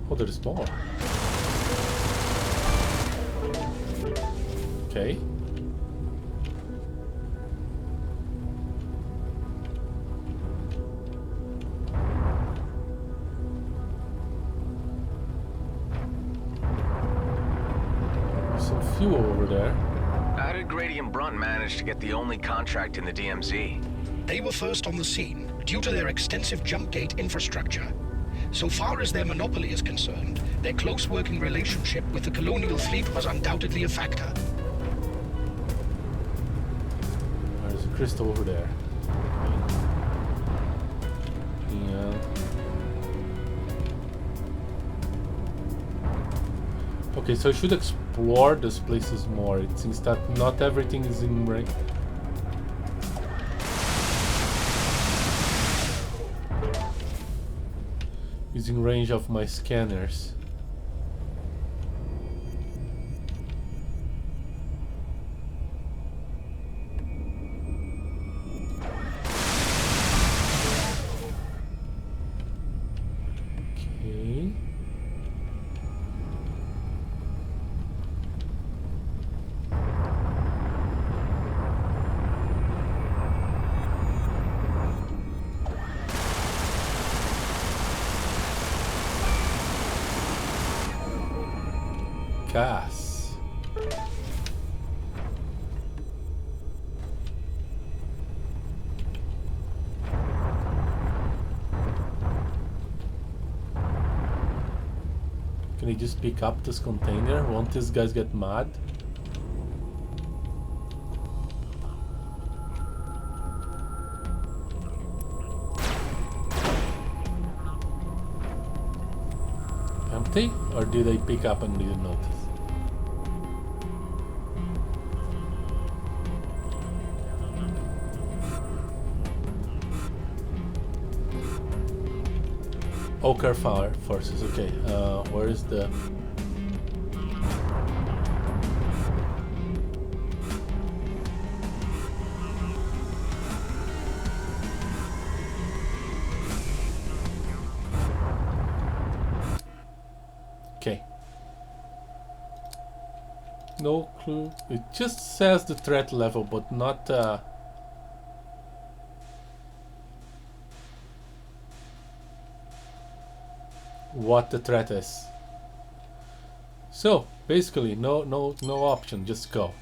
Oh, there's more. Okay. Some fuel over there. How did Grady and Brunt manage to get the only contract in the DMZ? They were first on the scene due to their extensive jump gate infrastructure. So far as their monopoly is concerned, their close working relationship with the colonial fleet was undoubtedly a factor. There's a crystal over there. Yeah. Okay, so I should explore these places more. It seems that not everything is in range. Is in range of my scanners. Okay. Gas. Can I just pick up this container? Won't these guys get mad? Empty? Or did I pick up and didn't notice? Ochre fire forces. Okay, where is the... Okay. No clue. It just says the threat level, but not what the threat is. So basically no option, just go.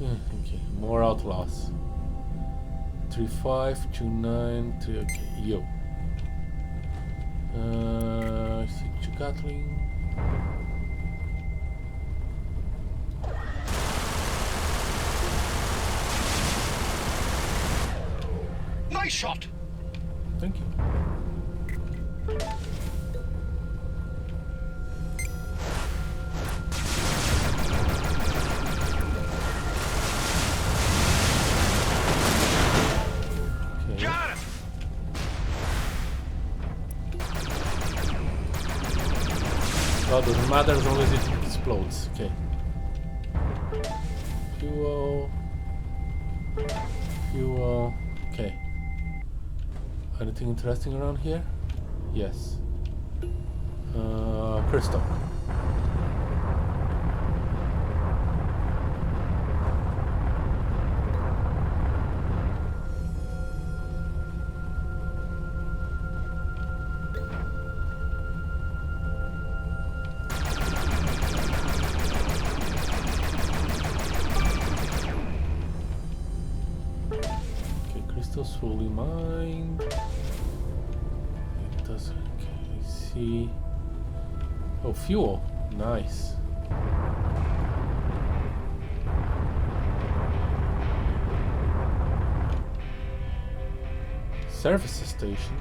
Okay, more outlaws. 3529 3. Okay, yo. Gatling. Nice shot. Thank you. Got him! Oh, doesn't matter as long as it explodes. Okay. Fuel. Fuel. Okay. Anything interesting around here? Yes. Crystal. Crystals fully mined. It doesn't. Okay, I see. Oh, fuel. Nice. Service station.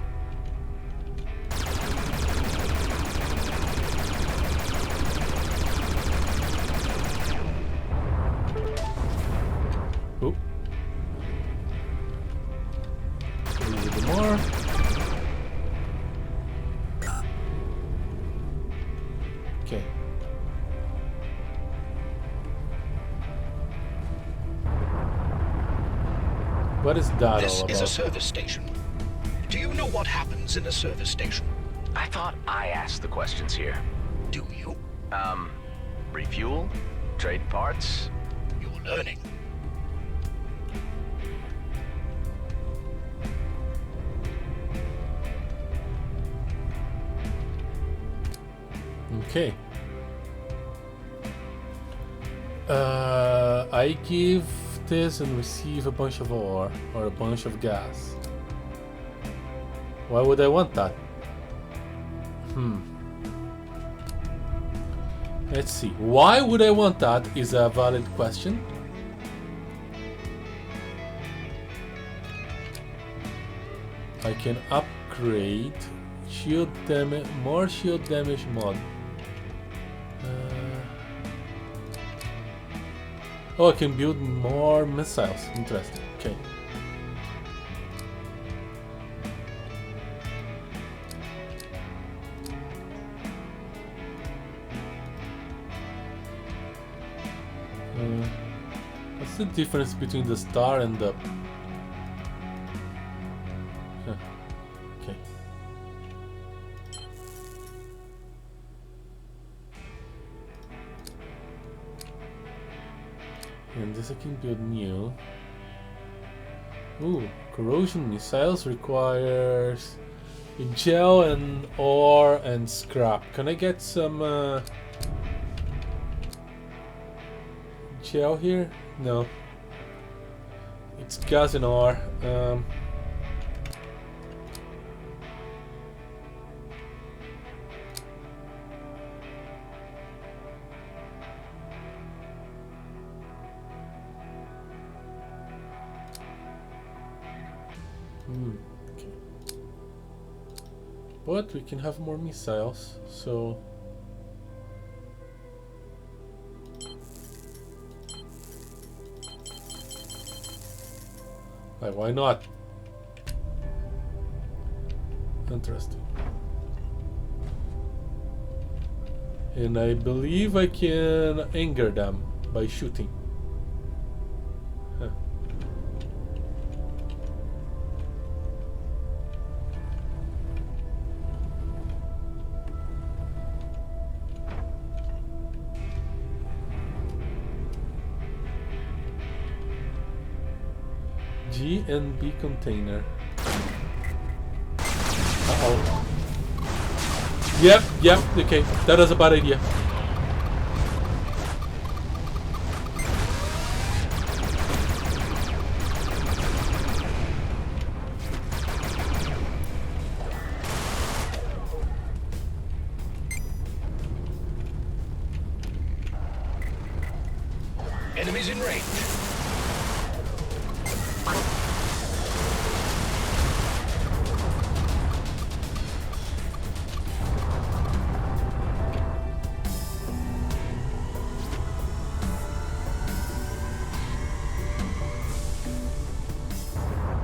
Oop. A little bit more. Okay. What is that This all is a about? service station. Do you know what happens in a service station? I thought I asked the questions here. Do you? Refuel? Trade parts? You're learning. Okay. I give this and receive a bunch of ore or a bunch of gas. Why would I want that? Let's see. Why would I want that is a valid question. I can upgrade shield damage, more shield damage mod. Oh, I can build more missiles. Interesting. Okay. What's the difference between the star and the... Huh. Okay. And this I can build new. Ooh, corrosion missiles requires gel and ore and scrap. Can I get some gel here? No. It's gas and ore. Okay. But we can have more missiles, so... Like, why not? Interesting. And I believe I can anger them by shooting. Huh. G and B container. Uh-oh. Yep, okay. That is a bad idea. Enemies in range.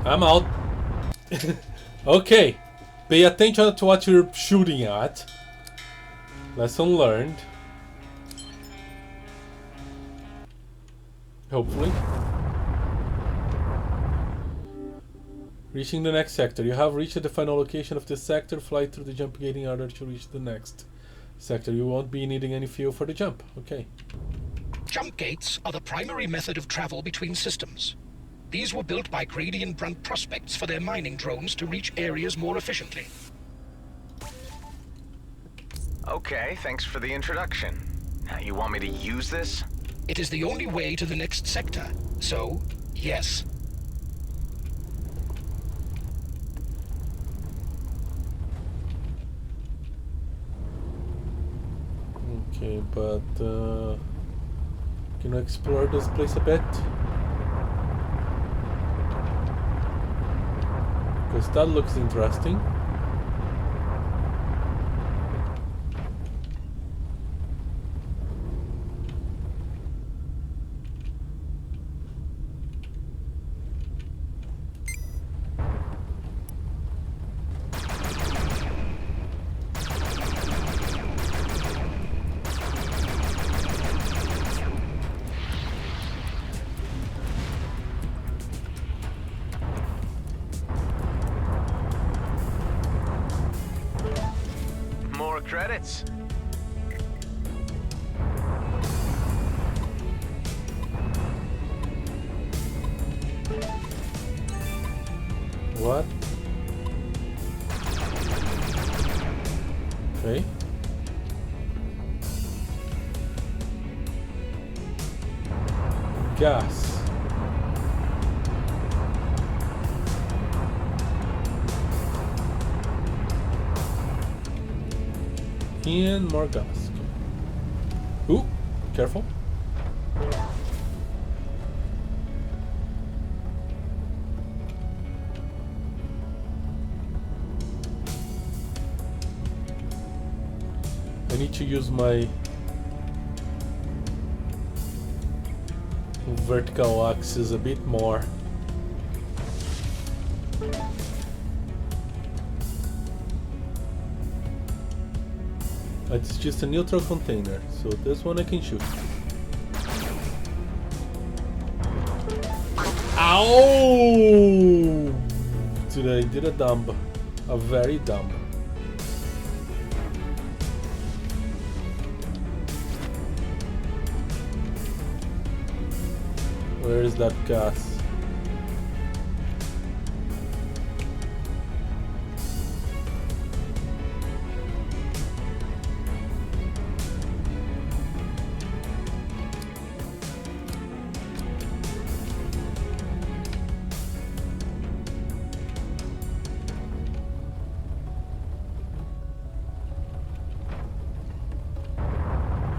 I'm out. Okay. Pay attention to what you're shooting at. Lesson learned. Hopefully. Reaching the next sector. You have reached the final location of this sector. Fly through the jump gate in order to reach the next sector. You won't be needing any fuel for the jump. Okay. Jump gates are the primary method of travel between systems. These were built by Gradian Brunt prospects for their mining drones to reach areas more efficiently. Okay, thanks for the introduction. Now you want me to use this? It is the only way to the next sector, so yes. Okay, but can I explore this place a bit? Because that looks interesting. More credits. What? Okay. Gas. And more gas. Ooh, careful. need to use my vertical axis a bit more. It's just a neutral container, so this one I can shoot. Ow! Today I did a dumb. A very dumb. Where is that gas?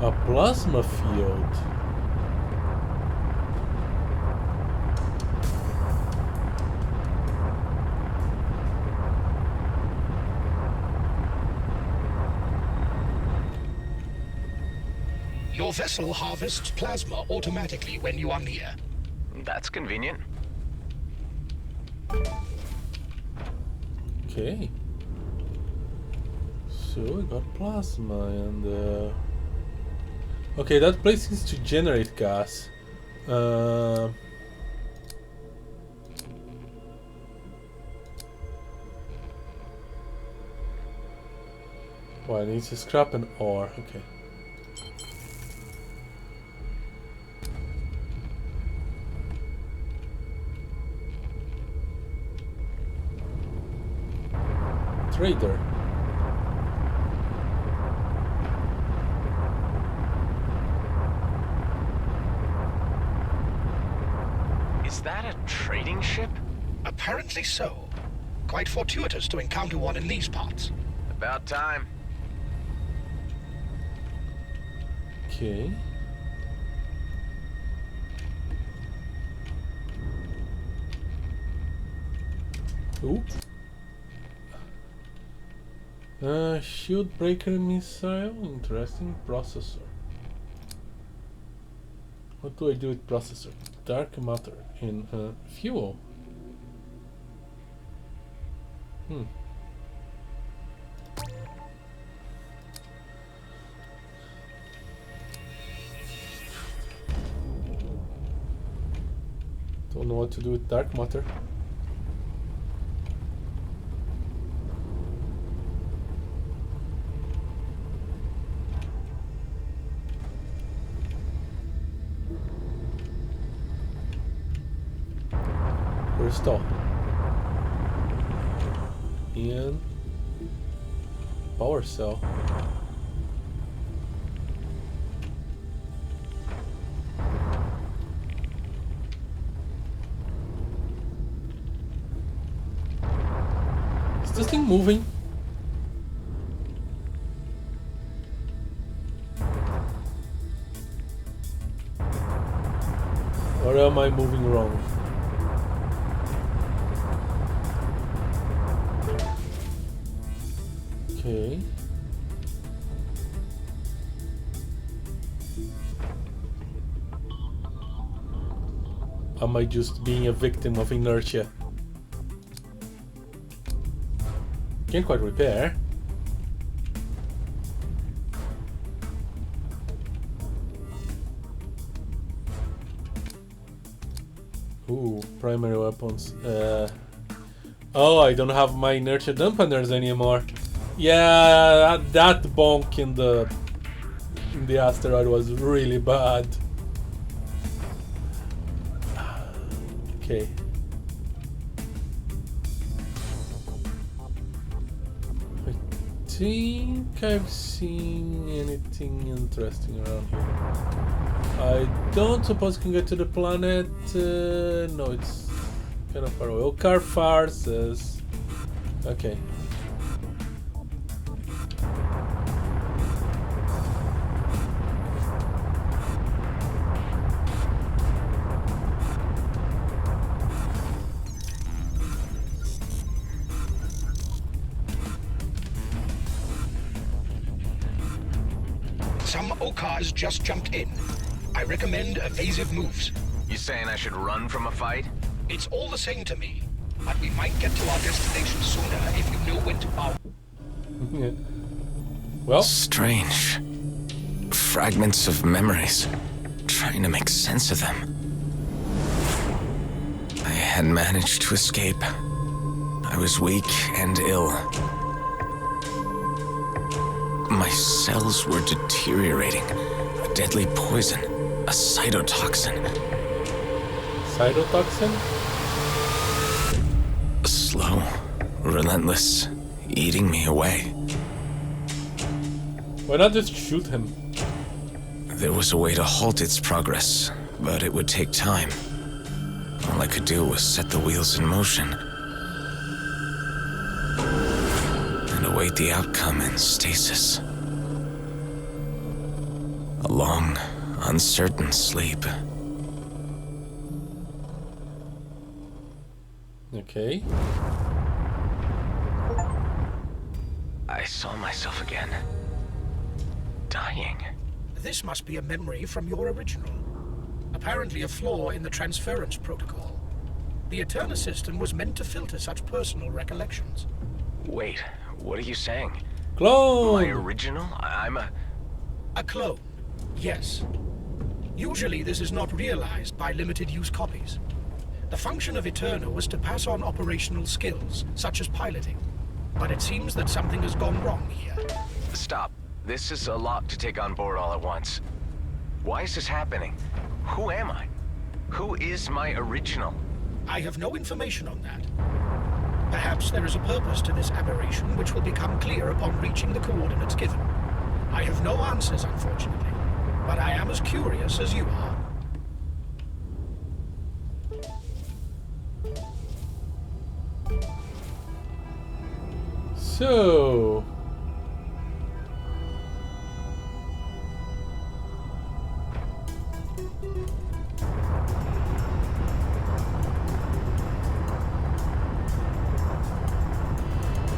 A plasma field. Your vessel harvests plasma automatically when you are near. That's convenient. Okay. So we got plasma and okay, that place needs to generate gas. Well, it needs to scrap an ore. Okay. Trader. Is that a trading ship? Apparently so. Quite fortuitous to encounter one in these parts. About time. Okay. Ooh. Shield breaker missile. Interesting. Processor. What do I do with processor? Dark matter in fuel. Don't know what to do with dark matter. Restore. And power cell. Is this thing moving? Or am I moving wrong? Okay. Am I just being a victim of inertia? Can't quite repair. Ooh, primary weapons. Oh, I don't have my inertia dampeners anymore. Yeah, that bonk in the asteroid was really bad. Okay. I think I've seen anything interesting around here. I don't suppose I can get to the planet. No, it's kind of far away. Oh, car farces. Okay. Some Okars just jumped in. I recommend evasive moves. You saying I should run from a fight? It's all the same to me, but we might get to our destination sooner if you know when to bow. Yeah. Well, Strange. Fragments of memories. Trying to make sense of them. I had managed to escape. I was weak and ill. My cells were deteriorating. A deadly poison. A cytotoxin. cytotoxin? Slow. Relentless. Eating me away. Why not just shoot him? There was a way to halt its progress, but it would take time. All I could do was set the wheels in motion and await the outcome in stasis. A long, uncertain sleep. Okay. I saw myself again. Dying. This must be a memory from your original. Apparently a flaw in the transference protocol. The Eterna system was meant to filter such personal recollections. Wait, what are you saying? Clone! My original? I'm a... A clone, yes. Usually this is not realized by limited-use copies. The function of Eterna was to pass on operational skills, such as piloting. But it seems that something has gone wrong here. Stop. This is a lot to take on board all at once. Why is this happening? Who am I? Who is my original? I have no information on that. Perhaps there is a purpose to this aberration which will become clear upon reaching the coordinates given. I have no answers, unfortunately, but I am as curious as you are. So...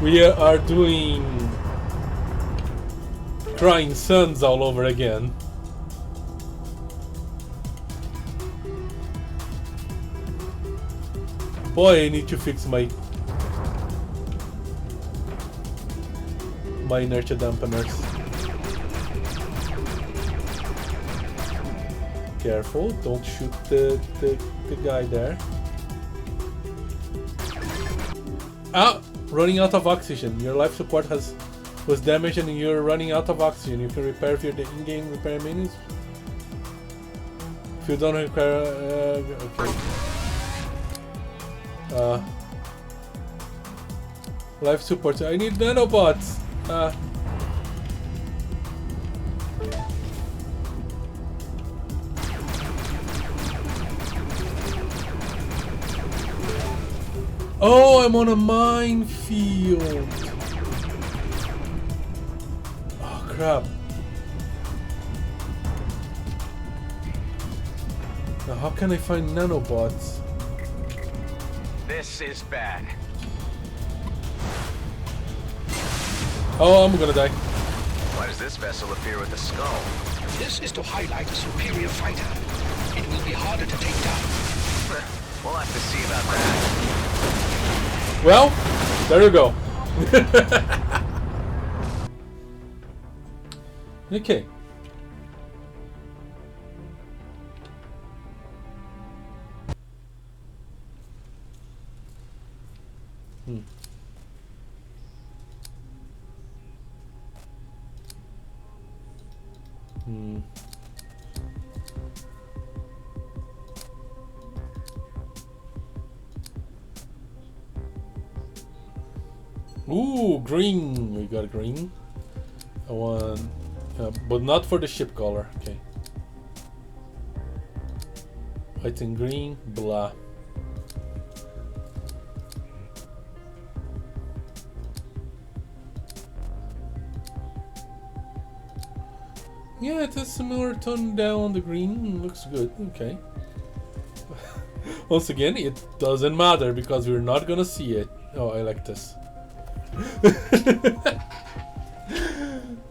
we are doing Crying Suns all over again. Boy, I need to fix my inertia dampeners. Careful, don't shoot the guy there. Ah! Running out of oxygen. Your life support was damaged and you're running out of oxygen. You can repair via the in-game repair menus. If you don't require... okay. Life support. I need nanobots! Oh, I'm on a minefield. Oh, crap. Now, how can I find nanobots? This is bad. Oh, I'm gonna die. Why does this vessel appear with a skull? This is to highlight a superior fighter. It will be harder to take down. We'll have to see about that. Well, there you go. Okay. Ooh, green. We got green. I want, but not for the ship color. Okay. White and green, blah. Yeah, it's a similar tone down on the green. Looks good. Okay. Once again, it doesn't matter because we're not gonna see it. Oh, I like this.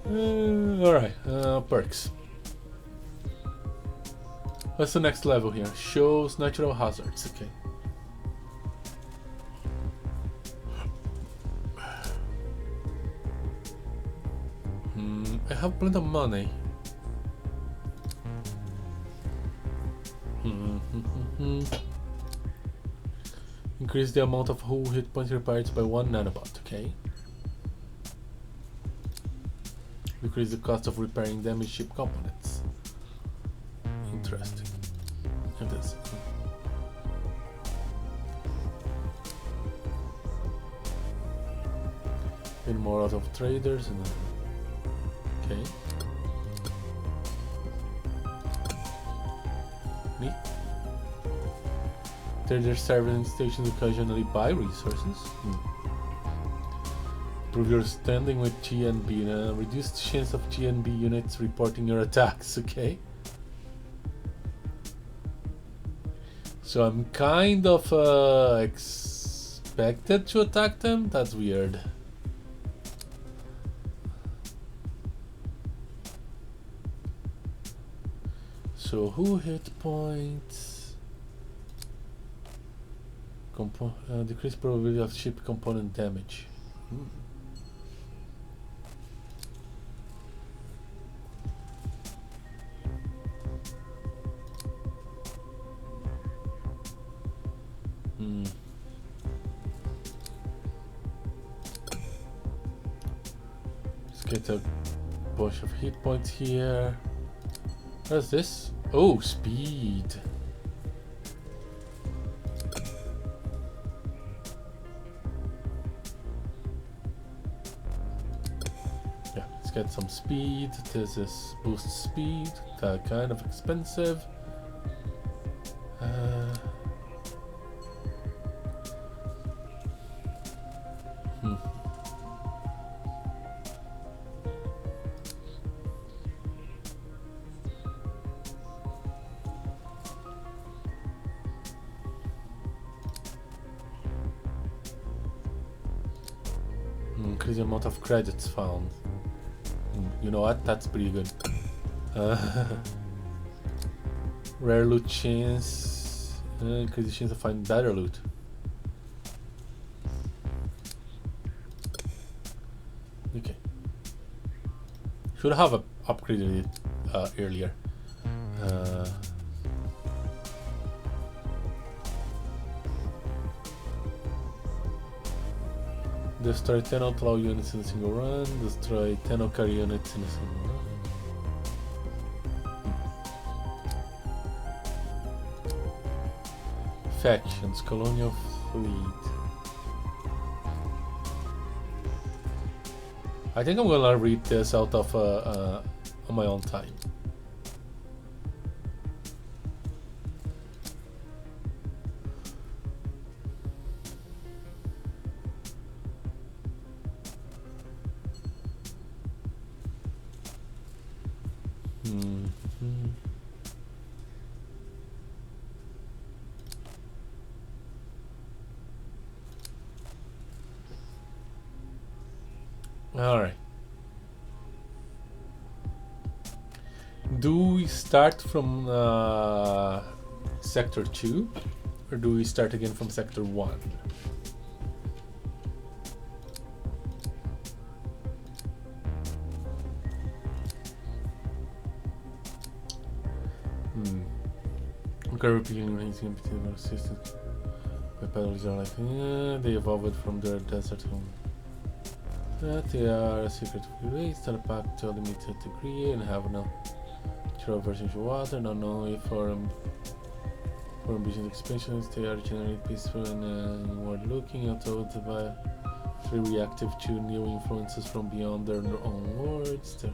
Alright, perks. What's the next level here? Shows natural hazards. Okay. I have plenty of money. Increase the amount of whole hit points required by 1 nanobot. Okay. Decrease the cost of repairing damaged ship components. Interesting. It is. Get more out of traders and then. Okay. Neat. Trader serving stations occasionally buy resources. Improve your standing with GNB. Reduce the chance of GNB units reporting your attacks. Okay. So I'm kind of expected to attack them? That's weird. So who hit points? Decrease probability of ship component damage. Let's get a bunch of hit points here. What's this? Oh, speed. Yeah, let's get some speed. This is boost speed. Kind of expensive. Increase the amount of credits found. You know what? That's pretty good. Rare loot chance. Increase the chance to find better loot. Okay. Should have upgraded it earlier. Destroy 10 outlaw units in a single run. Destroy 10 Okari units in a single run. Factions, Colonial Fleet. I think I'm gonna read this out of on my own time. Alright. Do we start from Sector 2? Or do we start again from Sector 1? Okay, repeating racing between our systems. My pedals are like, they evolved from their desert home. They are a secret race that are packed to a limited degree and have no traversing water, not only for ambitious expansions. They are generally peaceful and inward looking, although very reactive to new influences from beyond their own worlds.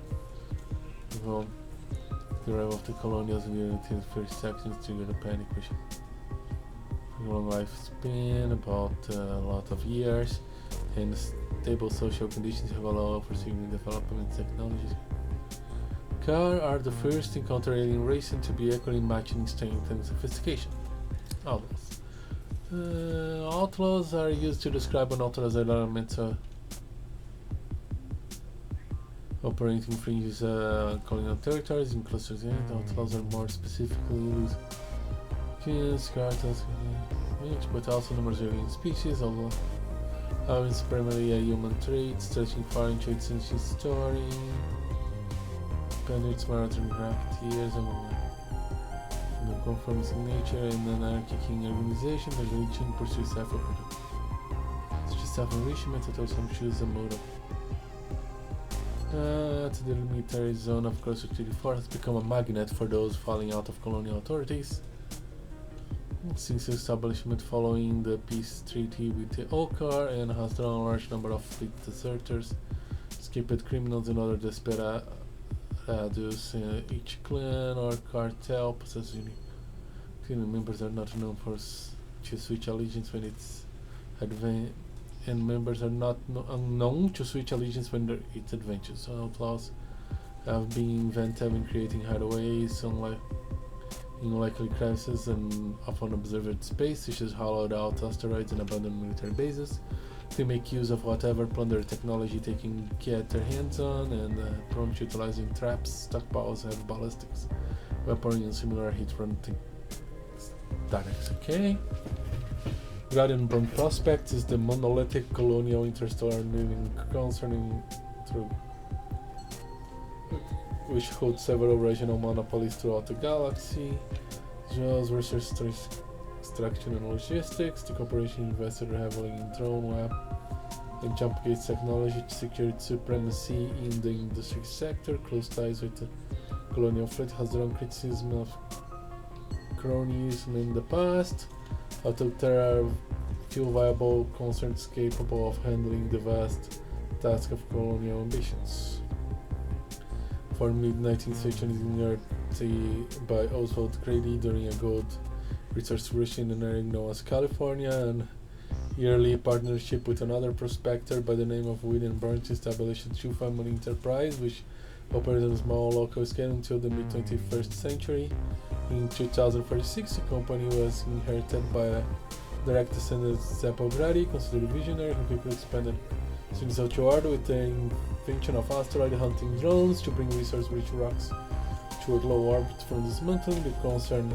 The arrival of the colonials in the first sections triggered a panic which long lifespan, about a lot of years, and stable social conditions have allowed for significant development in technologies. Car are the first encounter alien racing to be equally matching strength and sophistication. Outlaws. Outlaws are used to describe an outlaw's element Operating fringes colonial territories in clusters and outlaws are more specifically loose kings, cartels, but also numerous alien species, although having primarily a human trait, stretching far into its ancient story. Its marathon grafiteers and non-conformist nature and anarchic organization, the religion pursues self-enrichment that some choose a model. The military zone of Cluster 34 has become a magnet for those falling out of colonial authorities. Since establishment following the peace treaty with the Okar, and has drawn a large number of fleet deserters, escaped criminals and other desperados. Each clan or cartel possesses unique members are not known to switch allegiance when it's and members are not unknown to switch allegiance when it's adventures. So outlaws have been inventive in creating hideaways in likely crises and often observed space, such as hollowed out asteroids and abandoned military bases. They make use of whatever plunder technology they can get their hands on, and prone to utilizing traps, stockpiles, heavy ballistics, weaponry, and similar hit-run tactics. Okay. Guardian-Born Prospect is the monolithic colonial interstellar living concerning through which holds several regional monopolies throughout the galaxy, as well as research extraction and logistics. The corporation invested heavily in drone web and jump gate technology to secure its supremacy in the industry sector. Close ties with the colonial fleet has drawn criticism of cronyism in the past, although there are few viable concerns capable of handling the vast task of colonial ambitions. For mid-19th century ingenuity by Oswald Grady during a gold research rush in an area known as California, and yearly partnership with another prospector by the name of William Burns established a two-family enterprise which operated on a small local scale until the mid-21st century. In 2046, the company was inherited by a direct descendant of Zeppel Grady, considered a visionary who quickly expanded since outward with the invention of asteroid hunting drones to bring resource-rich rocks to a low orbit from dismantling. The concern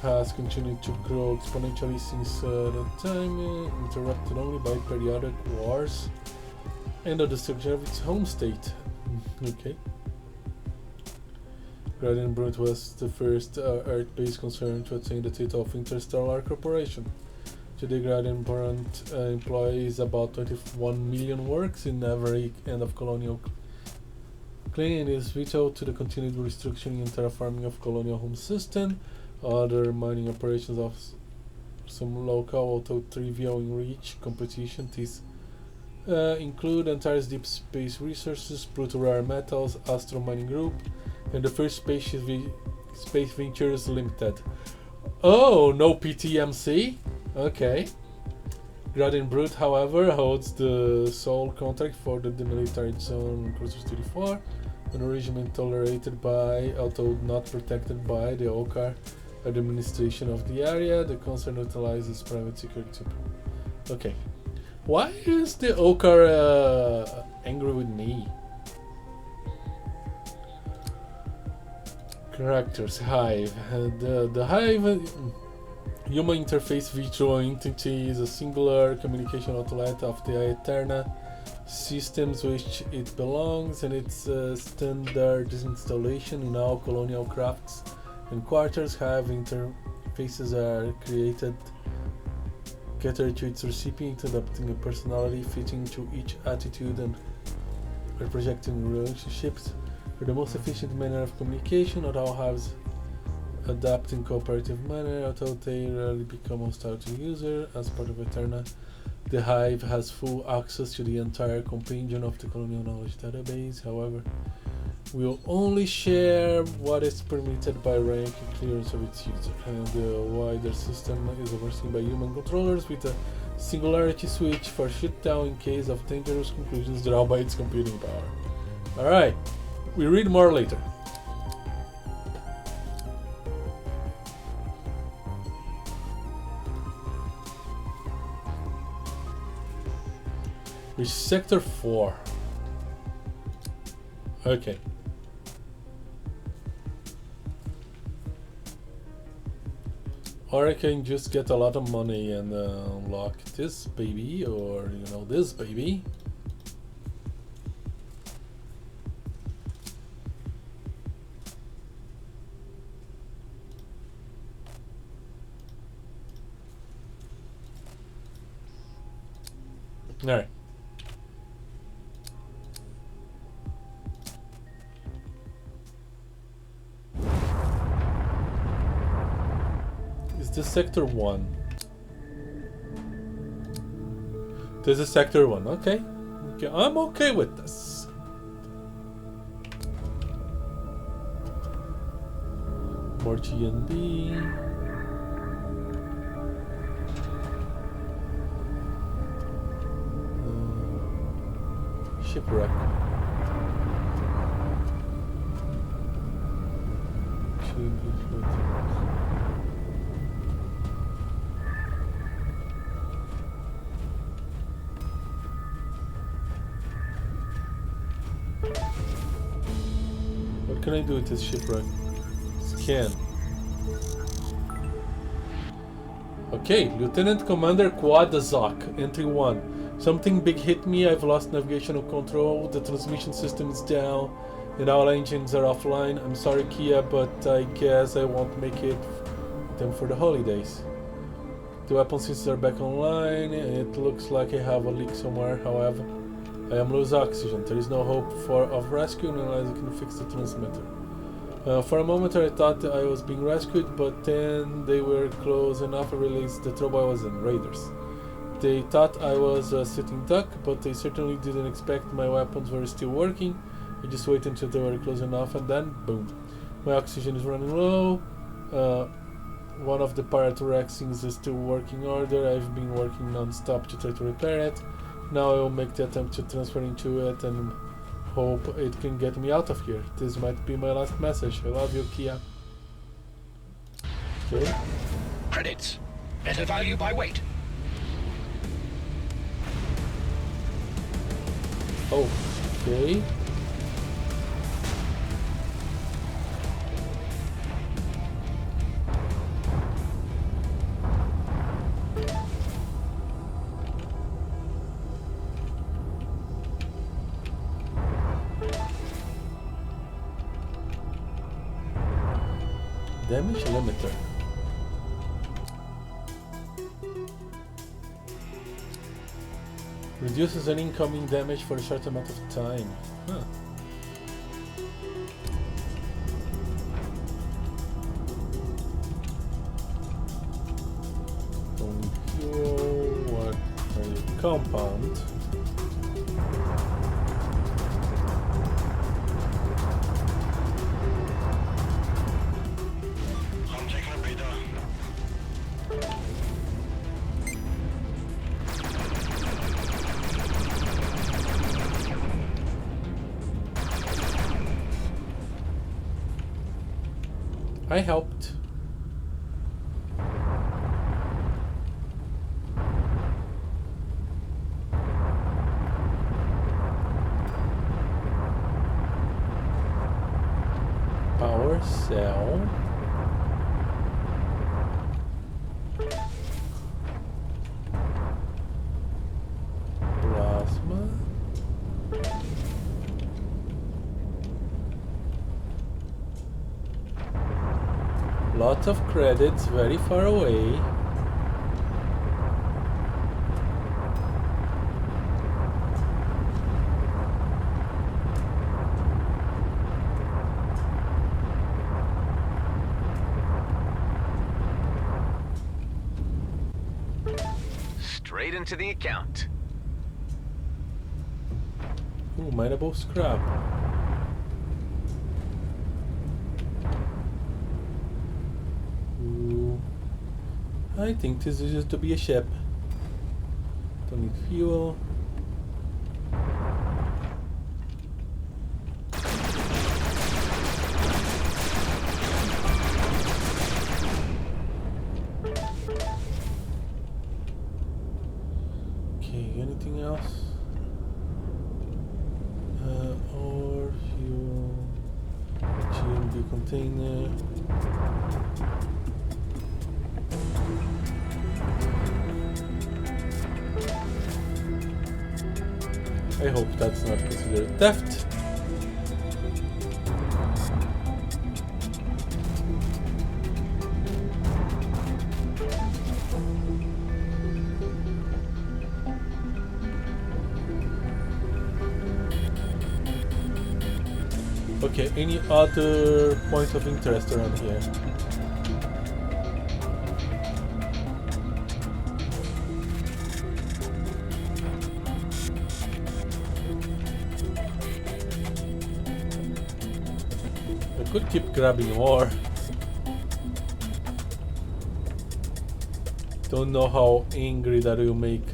has continued to grow exponentially since that time, interrupted only by periodic wars and the destruction of its home state. Okay. Guardian Brute was the first Earth-based concern to attain the title of Interstellar Corporation. Today, Guardian Brute employs about 21 million works in every end of colonial claim and is vital to the continued restructuring and terraforming of colonial home system. Other mining operations of some local, although trivial in reach, competition include Antares Deep Space Resources, Pluto Rare Metals, Astro Mining Group, and the First Space Ventures Limited. Oh, no PTMC? Okay. Guardian Brute, however, holds the sole contract for the demilitarized zone Cruiser 34, an arrangement tolerated by, although not protected by, the Okar administration of the area. The concern utilizes private security. Okay. Why is the Okar angry with me? Characters. Hive. The Hive human interface virtual entity is a singular communication outlet of the Eterna systems which it belongs, and its standard installation in all colonial crafts and quarters. Hive interfaces are created catered to its recipient, adapting a personality fitting to each attitude and projecting relationships for the most efficient manner of communication. Not all hives adapt in cooperative manner, although they rarely become hostile to the user. As part of Eterna, the Hive has full access to the entire compendium of the Colonial Knowledge Database. However, will only share what is permitted by rank and clearance of its user, and the wider system is overseen by human controllers with a singularity switch for shutdown in case of dangerous conclusions drawn by its computing power. Alright, we read more later. Reach Sector 4. Okay. Or I can just get a lot of money and unlock this baby, or you know, this baby. Alright. Is this sector 1? This is sector 1, okay. Okay, I'm okay with this. More G&B. Shipwreck. What can I do with this shipwreck? Scan. Okay, Lieutenant Commander Quadazok, entry 1. Something big hit me, I've lost navigational control, the transmission system is down, and all engines are offline. I'm sorry, Kia, but I guess I won't make it in time for the holidays. The weapon systems are back online, it looks like I have a leak somewhere, however. I am losing oxygen, there is no hope of rescue unless I can fix the transmitter. For a moment I thought I was being rescued, but then they were close enough to realize the trouble I was in, raiders. They thought I was a sitting duck, but they certainly didn't expect my weapons were still working. I just waited until they were close enough, and then, boom. My oxygen is running low. One of the parathoraxings is still working order. I've been working non-stop to try to repair it. Now I will make the attempt to transfer into it and hope it can get me out of here. This might be my last message. I love you, Kia. Okay. Credits. Better value by weight. Oh, okay. Damage limiter. Reduces any incoming damage for a short amount of time. Huh. Only fuel. What are you? Compound. I'm taking a breather. I helped. Power cell. Plasma. Lots of credits, very far away. Straight into the account. Ooh, mineable scrap. Ooh. I think this is just to be a ship. Don't need fuel. Okay, anything else? Or fuel. container. I hope that's not considered theft. Okay, any other points of interest around here? I could keep grabbing more. Don't know how angry that will make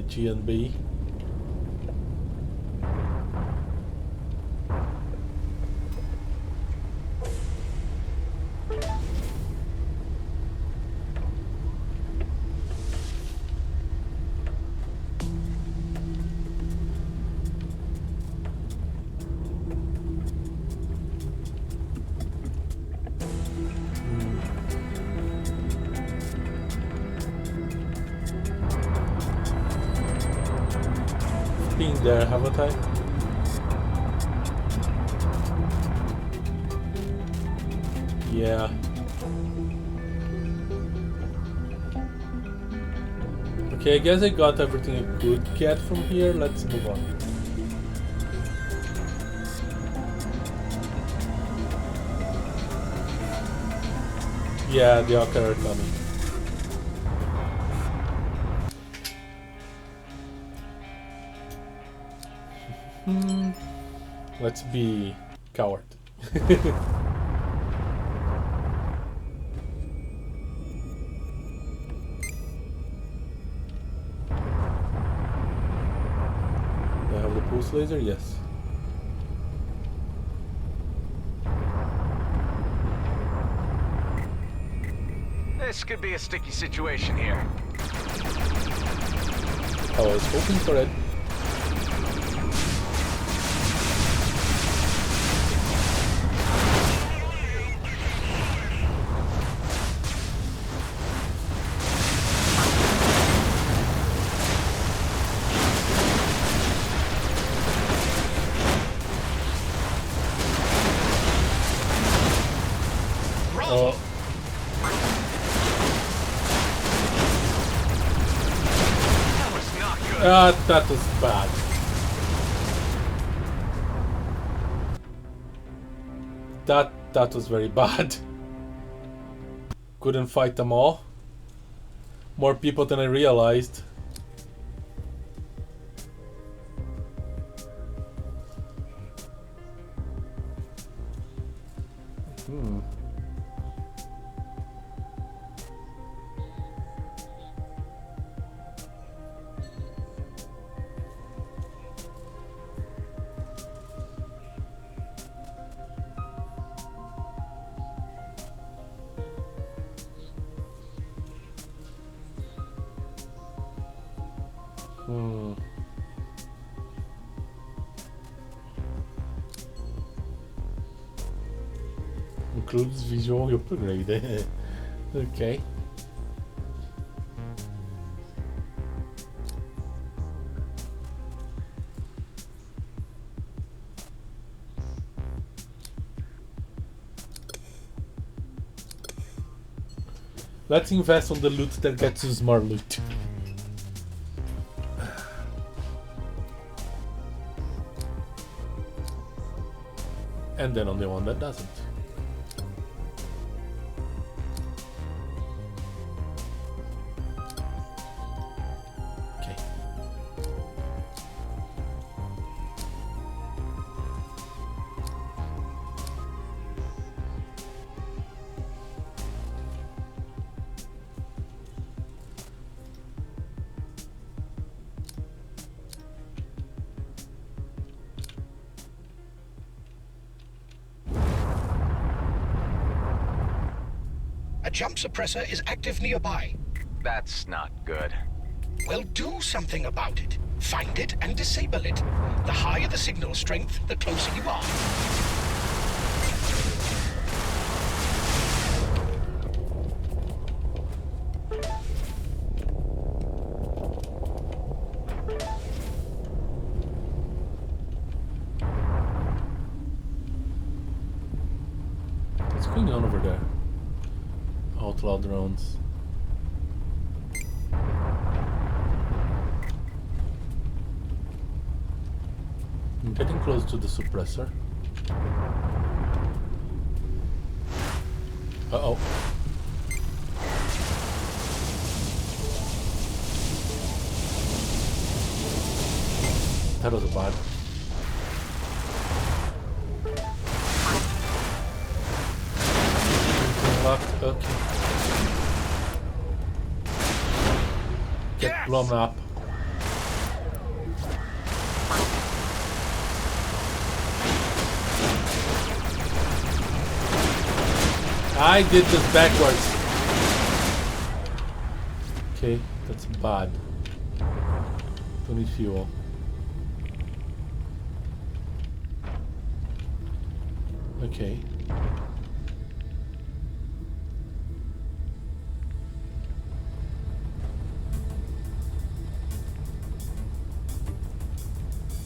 G and B. Been there, haven't I? Yeah. Okay, I guess I got everything I could get from here. Let's move on. Yeah, the Ocker are coming. Let's be coward. Do I have the pulse laser? Yes. This could be a sticky situation here. I was hoping for it. Oh. That was not good. That was bad. That was very bad. Couldn't fight them all. More people than I realized. Includes visual upgrade. Okay. Let's invest on the loot that gets us more loot. And then on the one that doesn't. Okay. A jump suppressor is active nearby. That's not good. Well, do something about it. Find it and disable it. The higher the signal strength, the closer you are. going on over there? Outlaw drones. I'm getting close to the suppressor. Uh-oh. That was bad. Locked. Okay. Get blown up. I did this backwards. Okay, that's bad. Don't need fuel. Okay.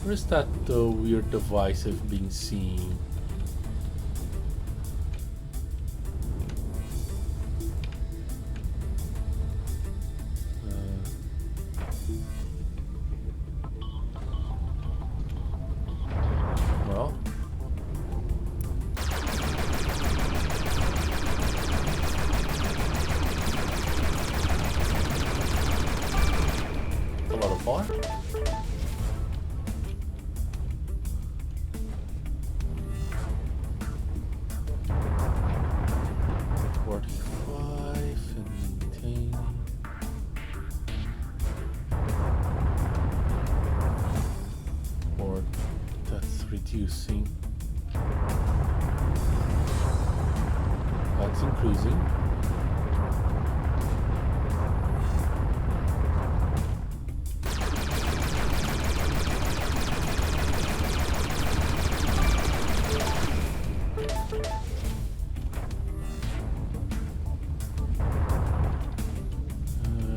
Where's that weird device I've been seeing? Well. A lot of fun. Reducing. That's increasing.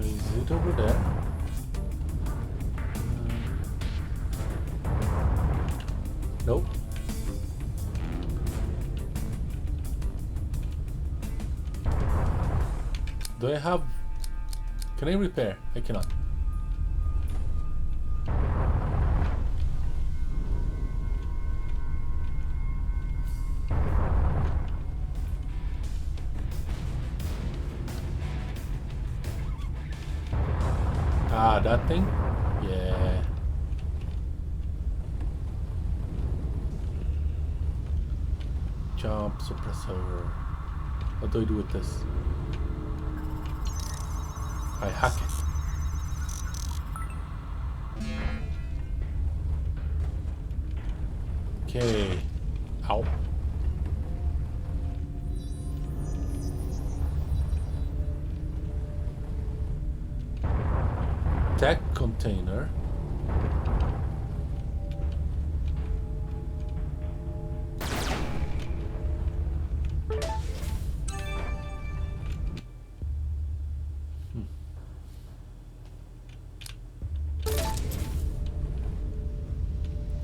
Is it over there? Nope. Do I have... Can I repair? I cannot. Ah, that thing? Yeah. Jump, suppressor. What do I do with this? I hack it. Okay. Ow. Tech container.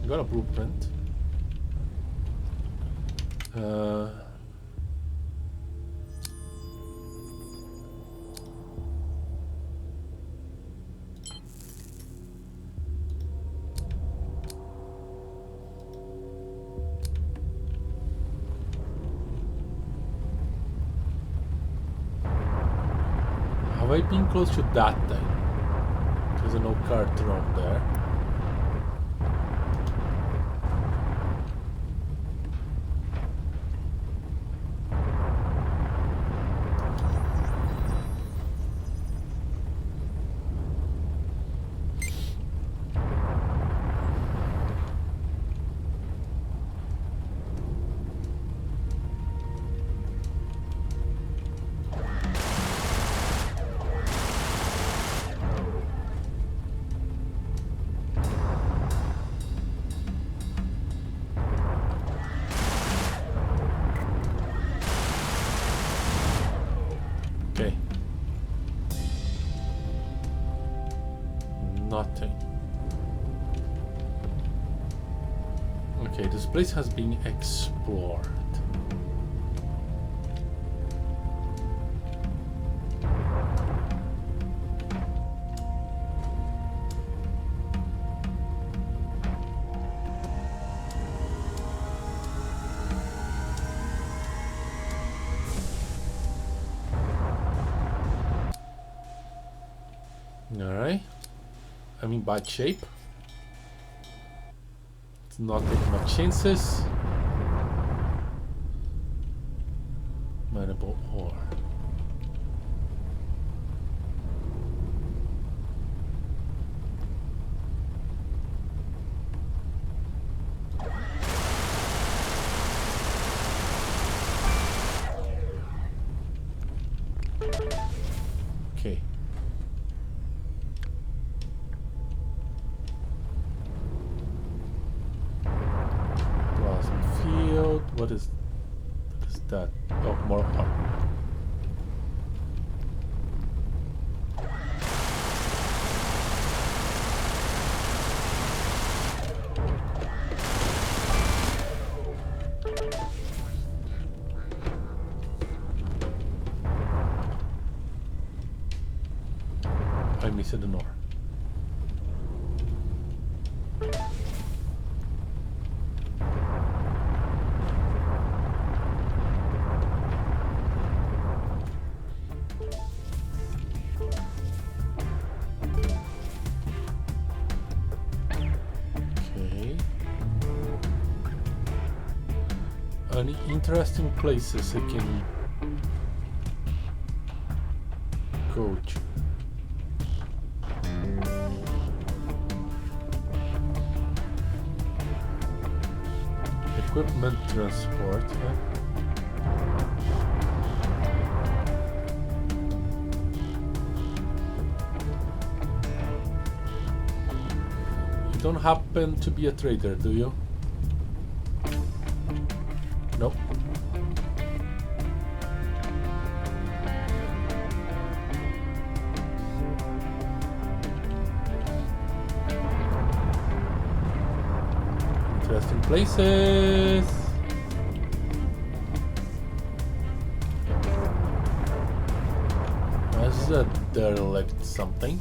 Got a blueprint. Have I been close to that thing? There's no card drop there. Okay. Nothing. Okay, this place has been explored. Alright. I'm in bad shape. Let's not take much chances. Mineable ore. Okay. Plasma field. What is that? Oh, more art. I missed an ore. Okay. Any interesting places I can go to? Equipment transport, huh? You don't happen to be a trader, do you? Nope. Interesting places. That's a derelict something.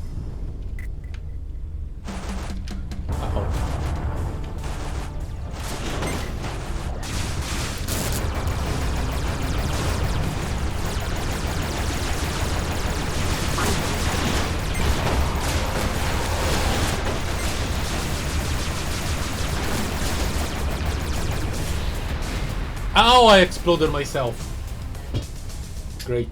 Uh-oh. Ow, I exploded myself. Great.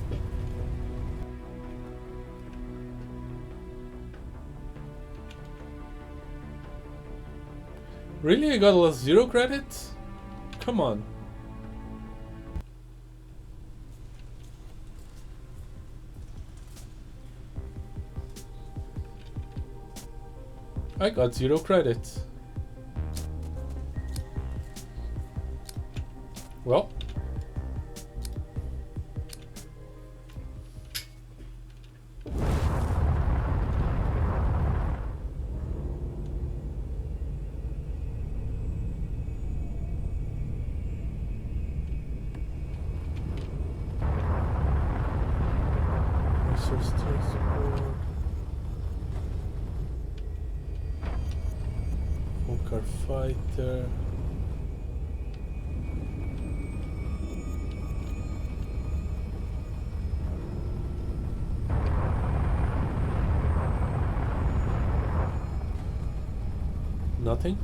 Really? I got 0 credits? Come on. I got 0 credits. Well. Resource transport. Poker fighter. Nothing?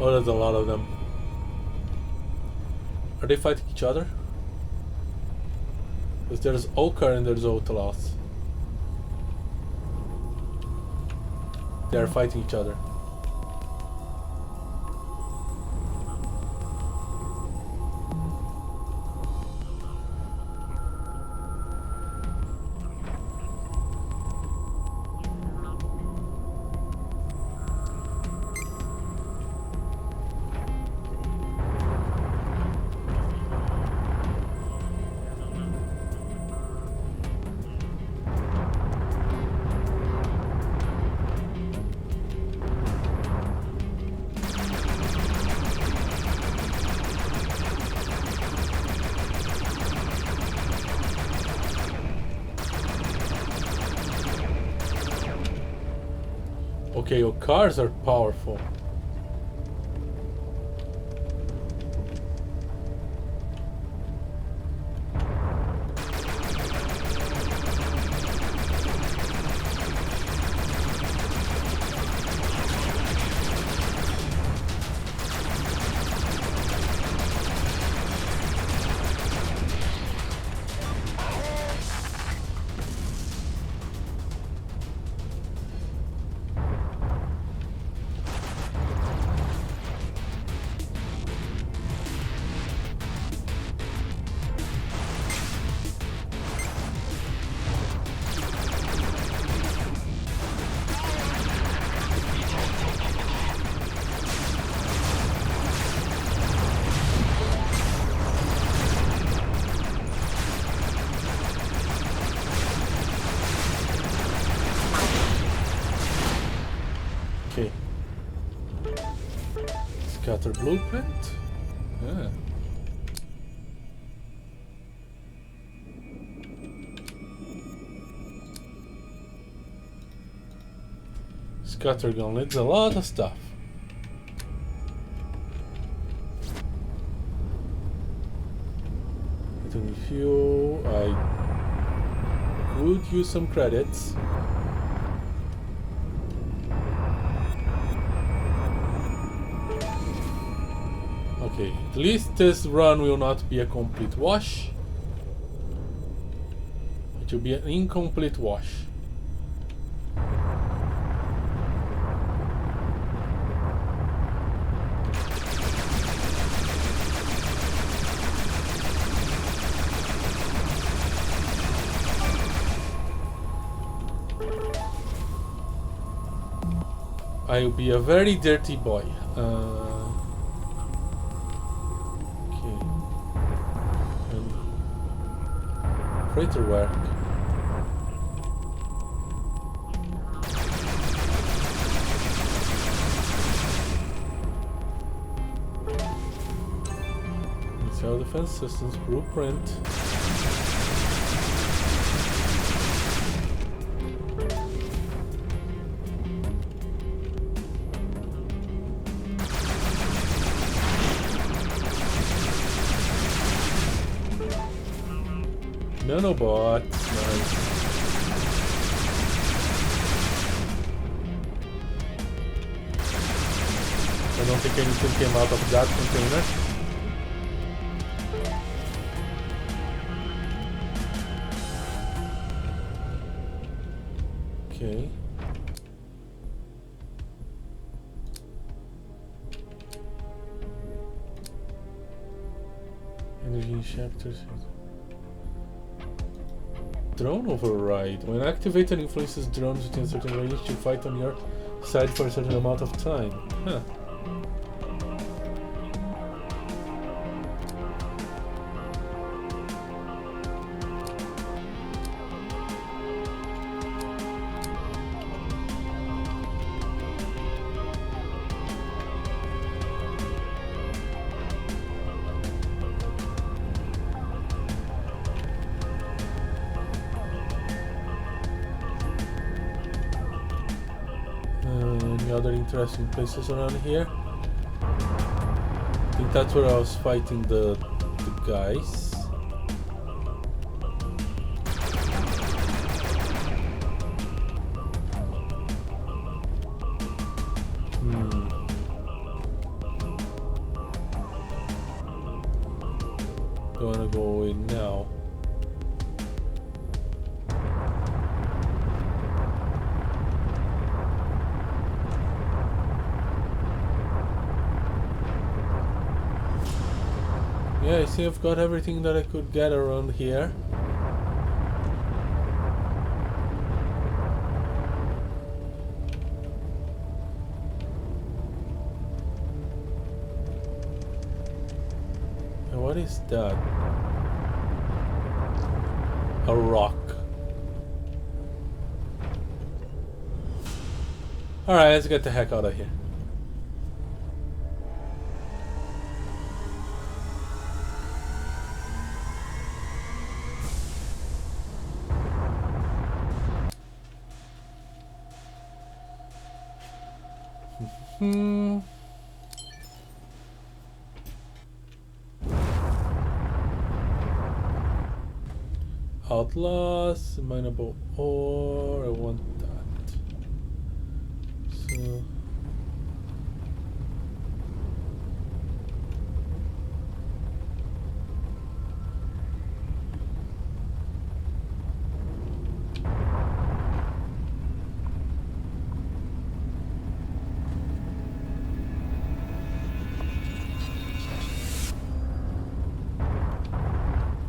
Oh, there's a lot of them. Are they fighting each other? Because there's Okar and there's Otalos. They're fighting each other. Okay, your cars are powerful. Okay. Scatter blueprint. Yeah. Scatter gun needs a lot of stuff. Getting fuel. I could use some credits. Okay, at least this run will not be a complete wash. It will be an incomplete wash. I will be a very dirty boy. Freighter work. Missile defense systems blueprint. Nanobots, nice. I don't think anything came out of that container. Okay. Energy injectors. Drone override. When activated, influences drones within a certain range to fight on your side for a certain amount of time. Huh. Other interesting places around here. I think that's where I was fighting the guys. Gonna go away now. Yeah, I see I've got everything that I could get around here. And what is that? A rock. Alright, let's get the heck out of here. Outlaws, mineable ore, I want that. So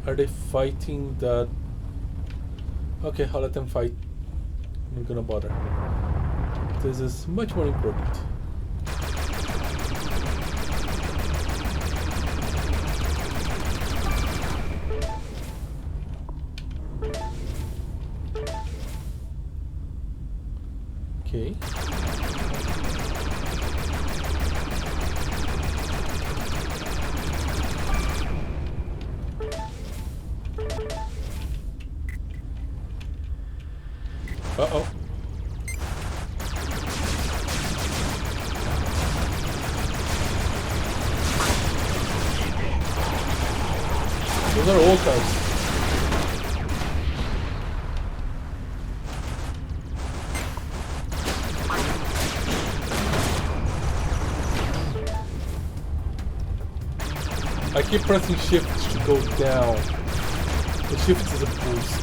are they fighting that? Okay, I'll let them fight. I'm not gonna bother. This is much more important. Okay. Uh-oh. Those are old cars. I keep pressing shift to go down. The shift is a boost.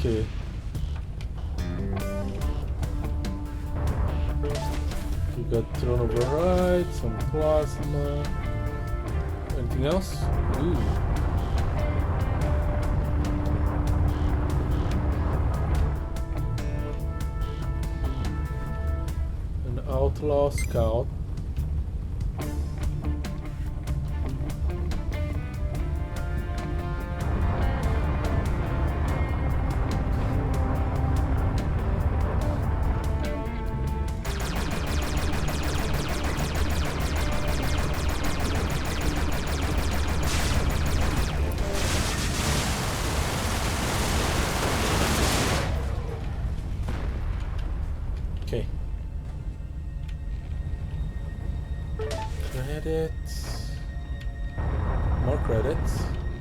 Okay. We got throne override, some plasma. Anything else? Ooh. An outlaw scout. Okay. Credits. More credits.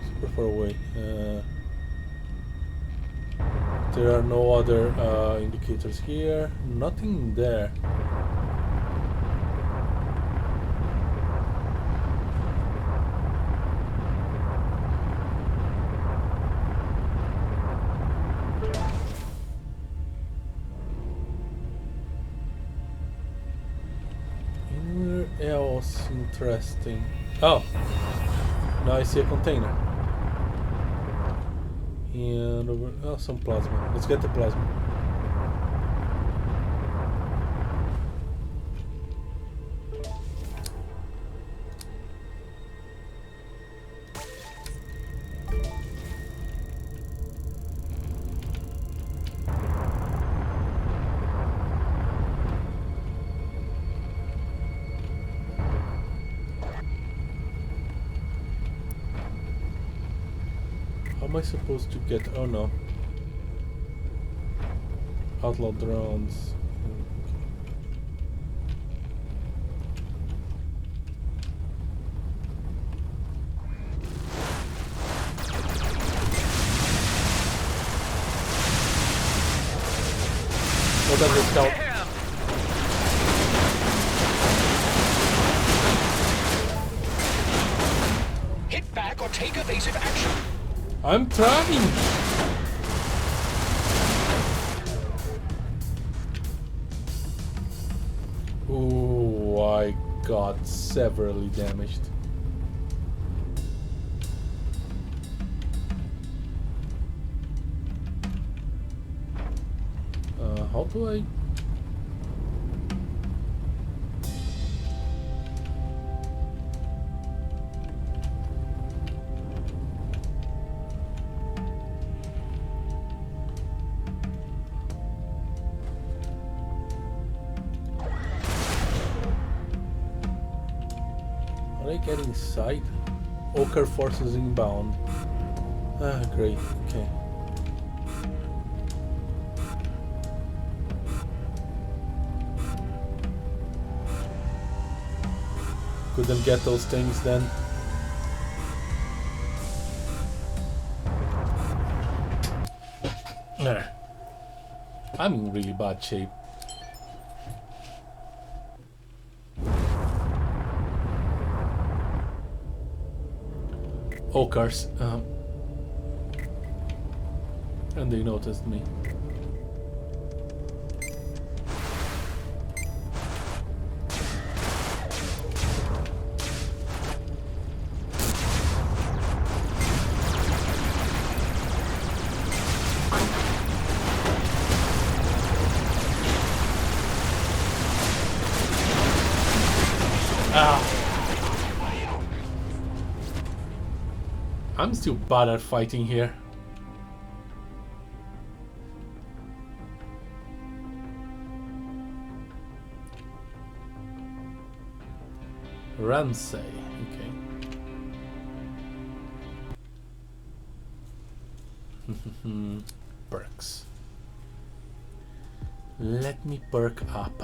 Super far away. There are no other indicators here. Nothing there. Else interesting. Oh, now I see a container. And over, oh, some plasma. Let's get the plasma. How am I supposed to get? Oh no. Outlaw drones. What does this scout? Hit back or take evasive action. I'm trying! Ooh, I got severely damaged. How do I... How do I get inside? Ochre forces inbound. Ah, great. Okay. Couldn't get those things then. Nah. I'm in really bad shape. Oh, cars. And they noticed me. I'm still bad at fighting here. Ramsay, okay. Perks. Let me perk up.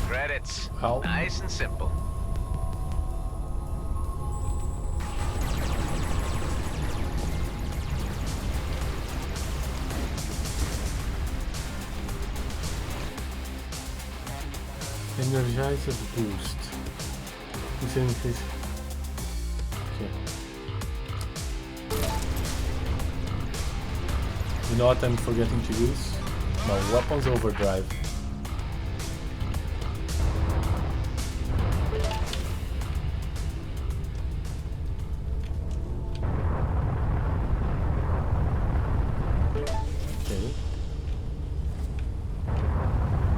Credits. Ow. Nice and simple. Energizer boost. This increase. Okay. You know what I'm forgetting to use? My weapons overdrive.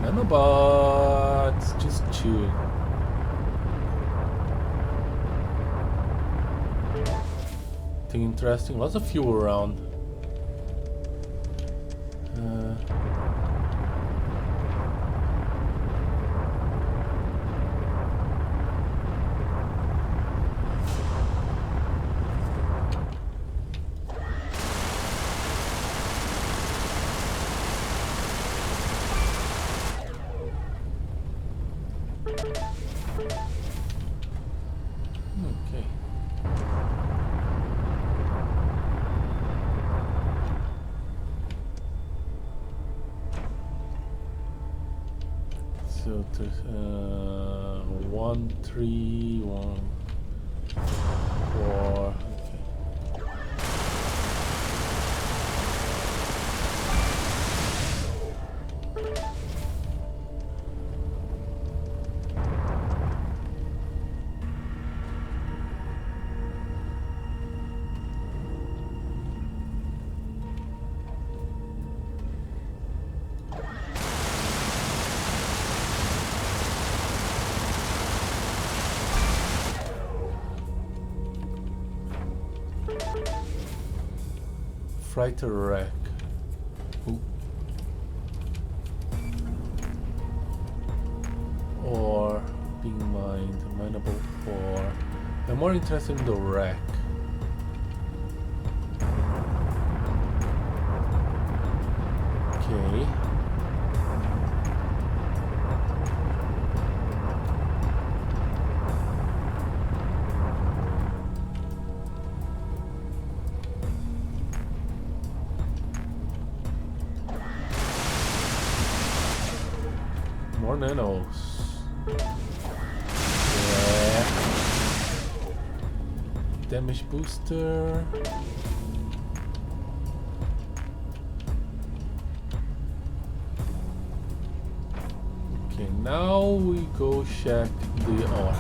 Nanobots, just chill. Thing interesting. Lots of fuel around. So 1, 3, 1, 4. freighter wreck. Ooh. Or being mined, mineable ore. I'm more interested in the wreck. Okay. More nanos. Yeah. Damage booster. Okay, now we go check the ore.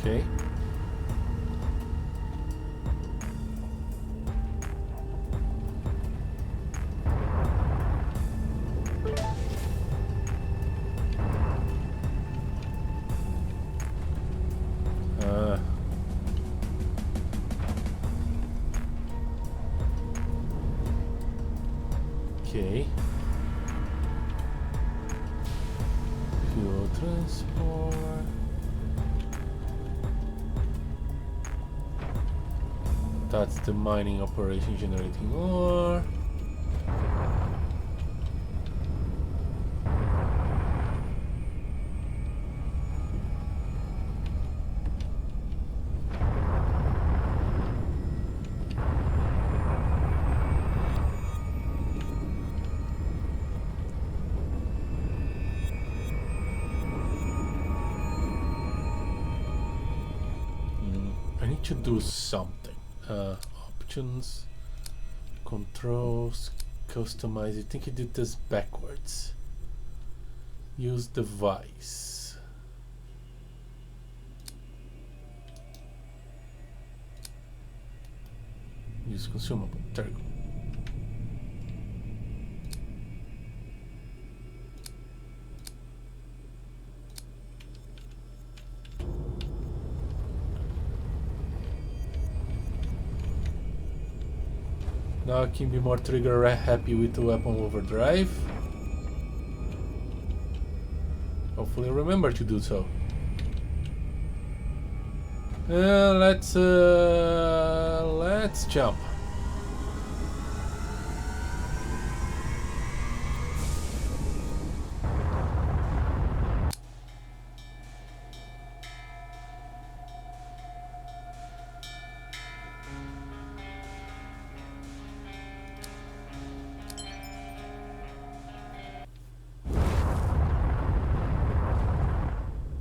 Okay. Okay. Fuel transport. That's the mining operation generating ore. I need to do something. Options, controls, customize. I think I did this backwards. Use device. Use consumable. There we go. Now I can be more trigger happy with the weapon overdrive. Hopefully remember to do so. Let's jump.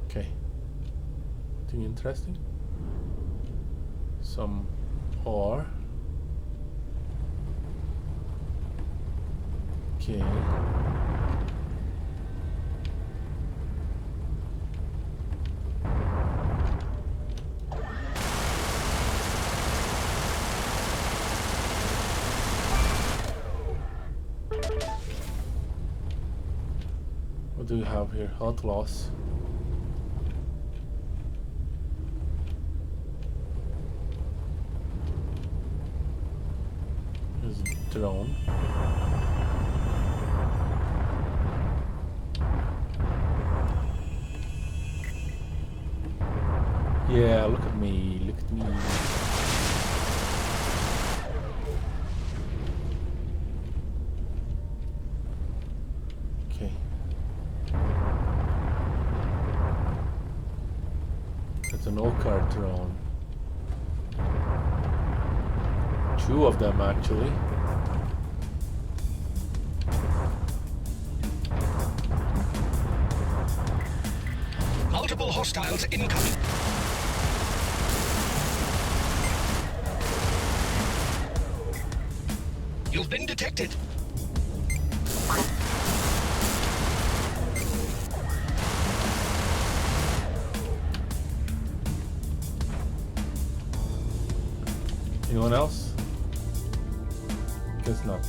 Okay. Anything interesting? Some ore. Okay. What do we have here? Outlaws. There's a drone. Yeah, look at me, look at me. Okay. That's an old card drone. Two of them actually. Multiple hostiles incoming. been detected. Anyone else? Guess not.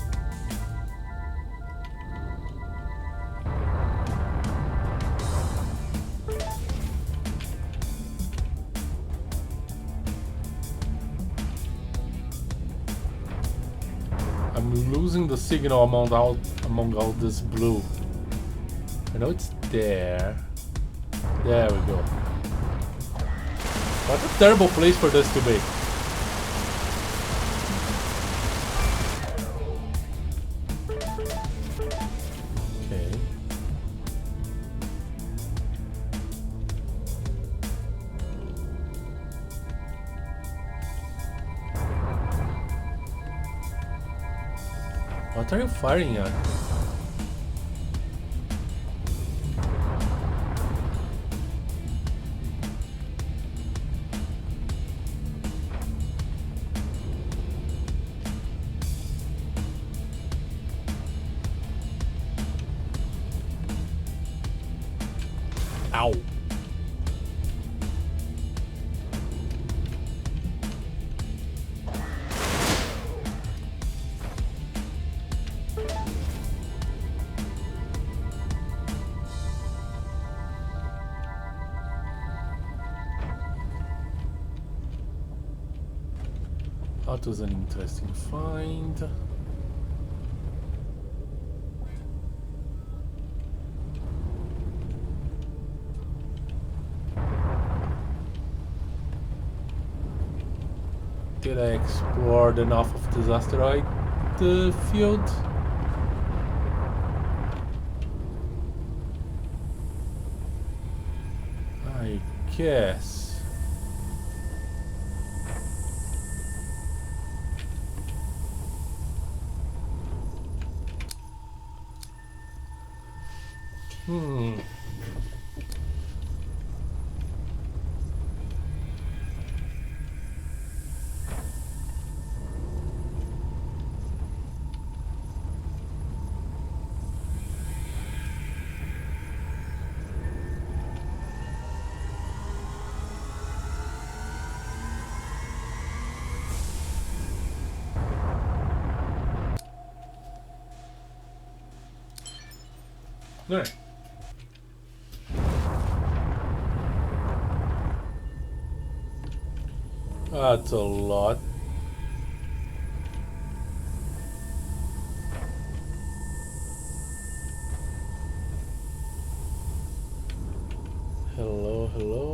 I'm losing the signal among all this blue. I know it's there. There we go. What a terrible place for this to be. Okay. What are you firing at? Ow. That was an interesting find. Did I explore enough of this asteroid field? I guess. Alright. That's a lot. Hello, hello.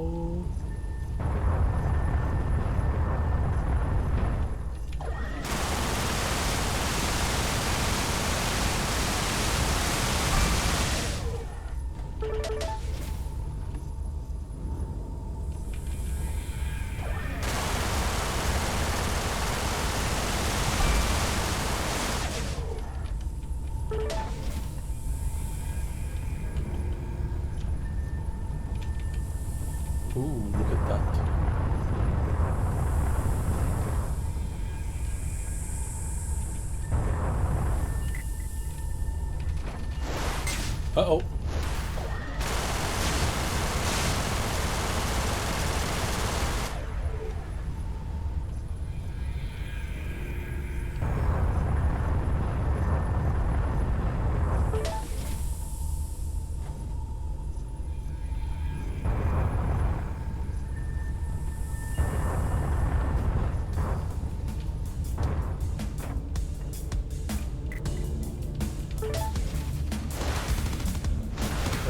Ooh, look at that. Uh-oh.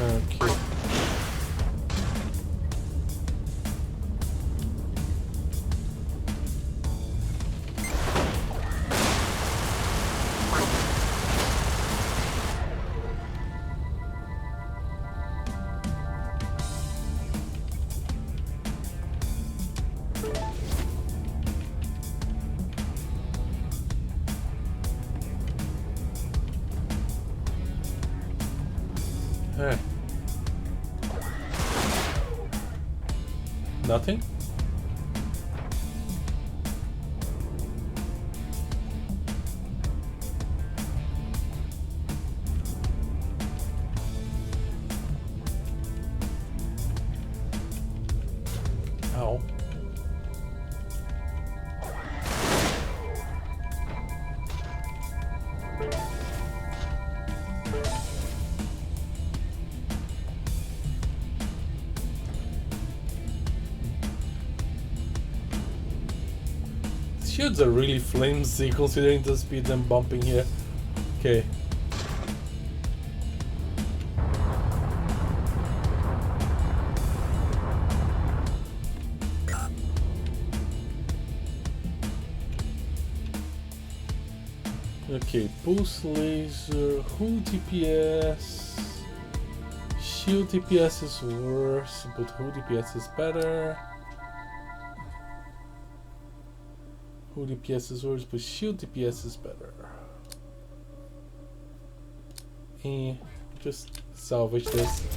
Okay. Hey. Nothing? Shields are really flimsy considering the speed I'm bumping here. Okay. Okay, pulse laser, hull DPS. Shield DPS is worse, but hull DPS is better. Hull DPS is worse, but shield DPS is better. And just salvage this.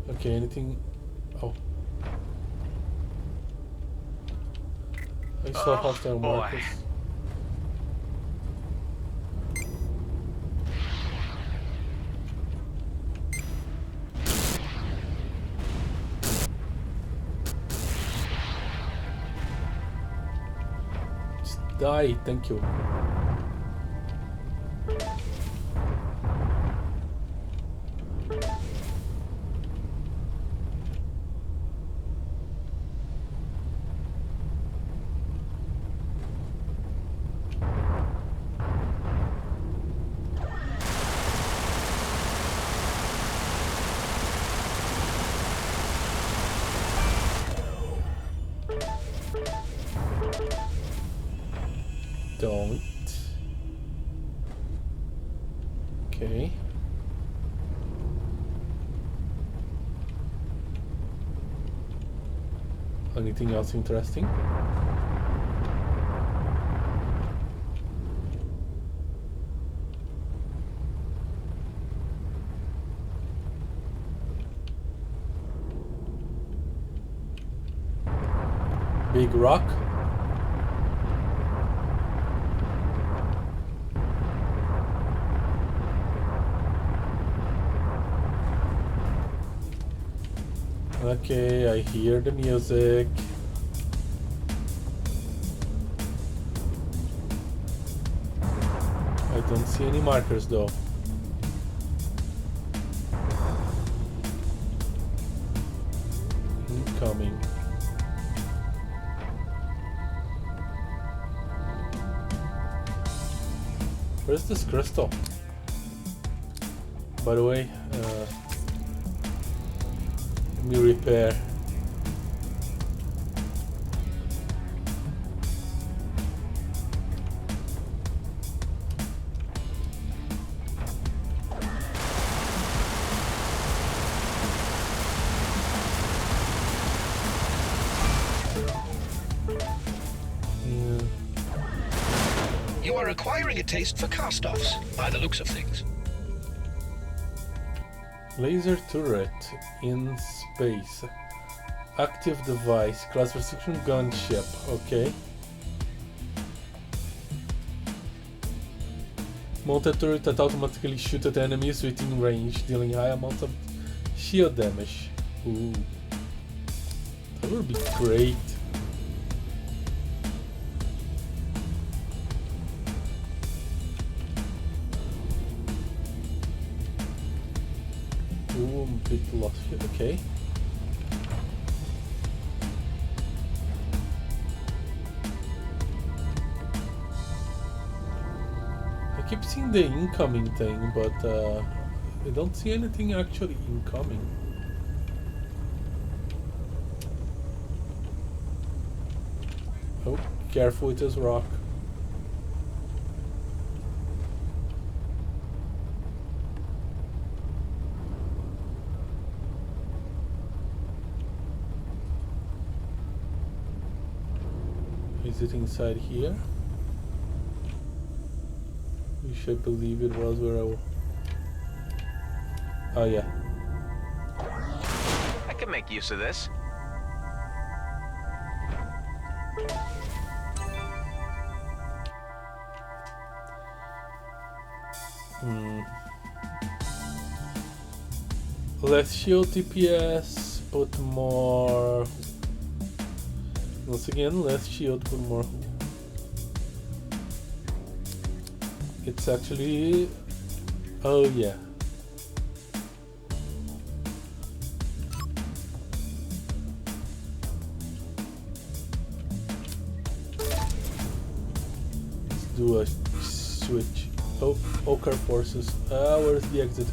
Okay, anything? Oh. I saw hostile markers. Die, thank you. Don't. Okay. Anything else interesting? Big rock. Okay, I hear the music. I don't see any markers though. Incoming. Where's this crystal? By the way, let me repair. You are acquiring a taste for cast-offs, by the looks of things. Laser turret in space. Active device. Class restriction gunship. Okay. Mounted turret that automatically shoots at enemies within range, dealing high amounts of shield damage. Ooh. That would be great. Ooh, I'm a bit lost here. Okay. I keep seeing the incoming thing, but I don't see anything actually incoming. Oh, careful with this rock. Is it inside here? Which I believe it was where I... Oh yeah. I can make use of this. Less shield DPS, but more... Once again, less shield, but more... it's actually... Oh yeah. Let's do a switch. Oh, Ochre forces. Where's the exit?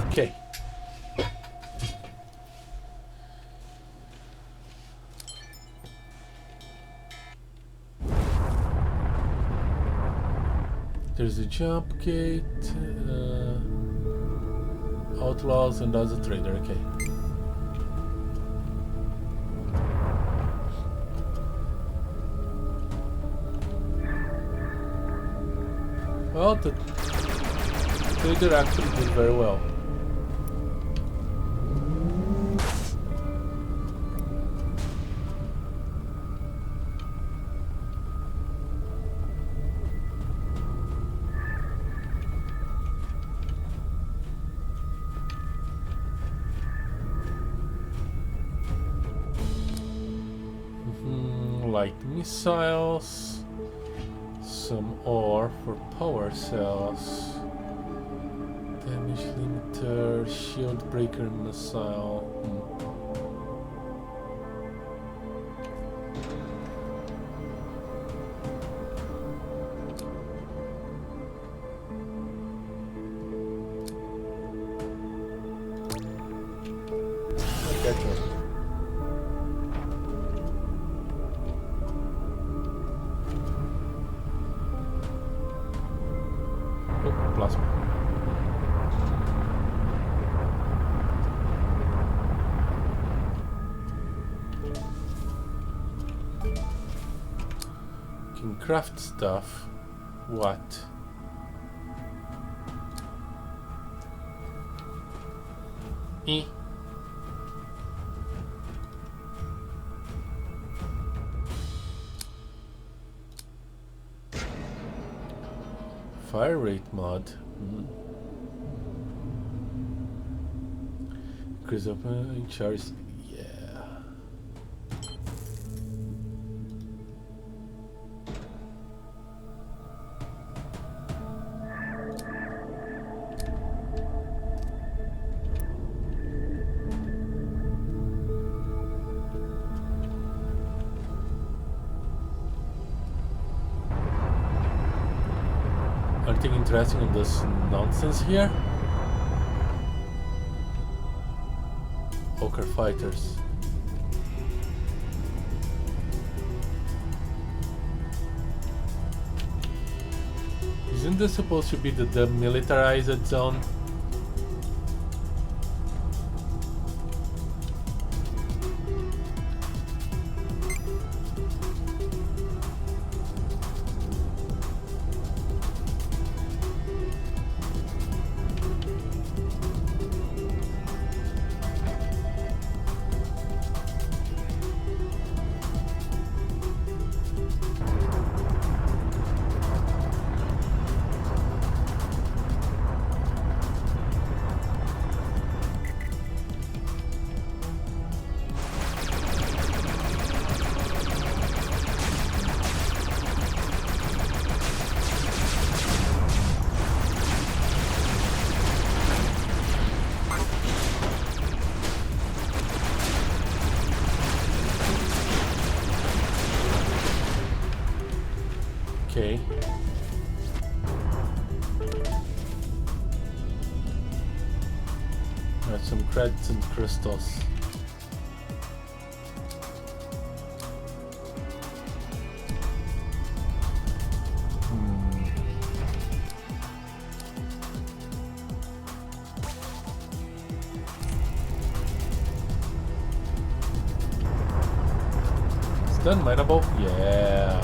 Okay. There's a jump gate, outlaws, and there's a trader. Okay. Well, the trader actually did very well. Light missiles, some ore for power cells, damage limiter, shield breaker missile. Craft stuff. What? Fire rate mod. Increase up in charge. Anything interesting in this nonsense here? Ochre fighters. Isn't this supposed to be the demilitarized zone? Okay. There's some creds and crystals. It's done mineable? Yeah.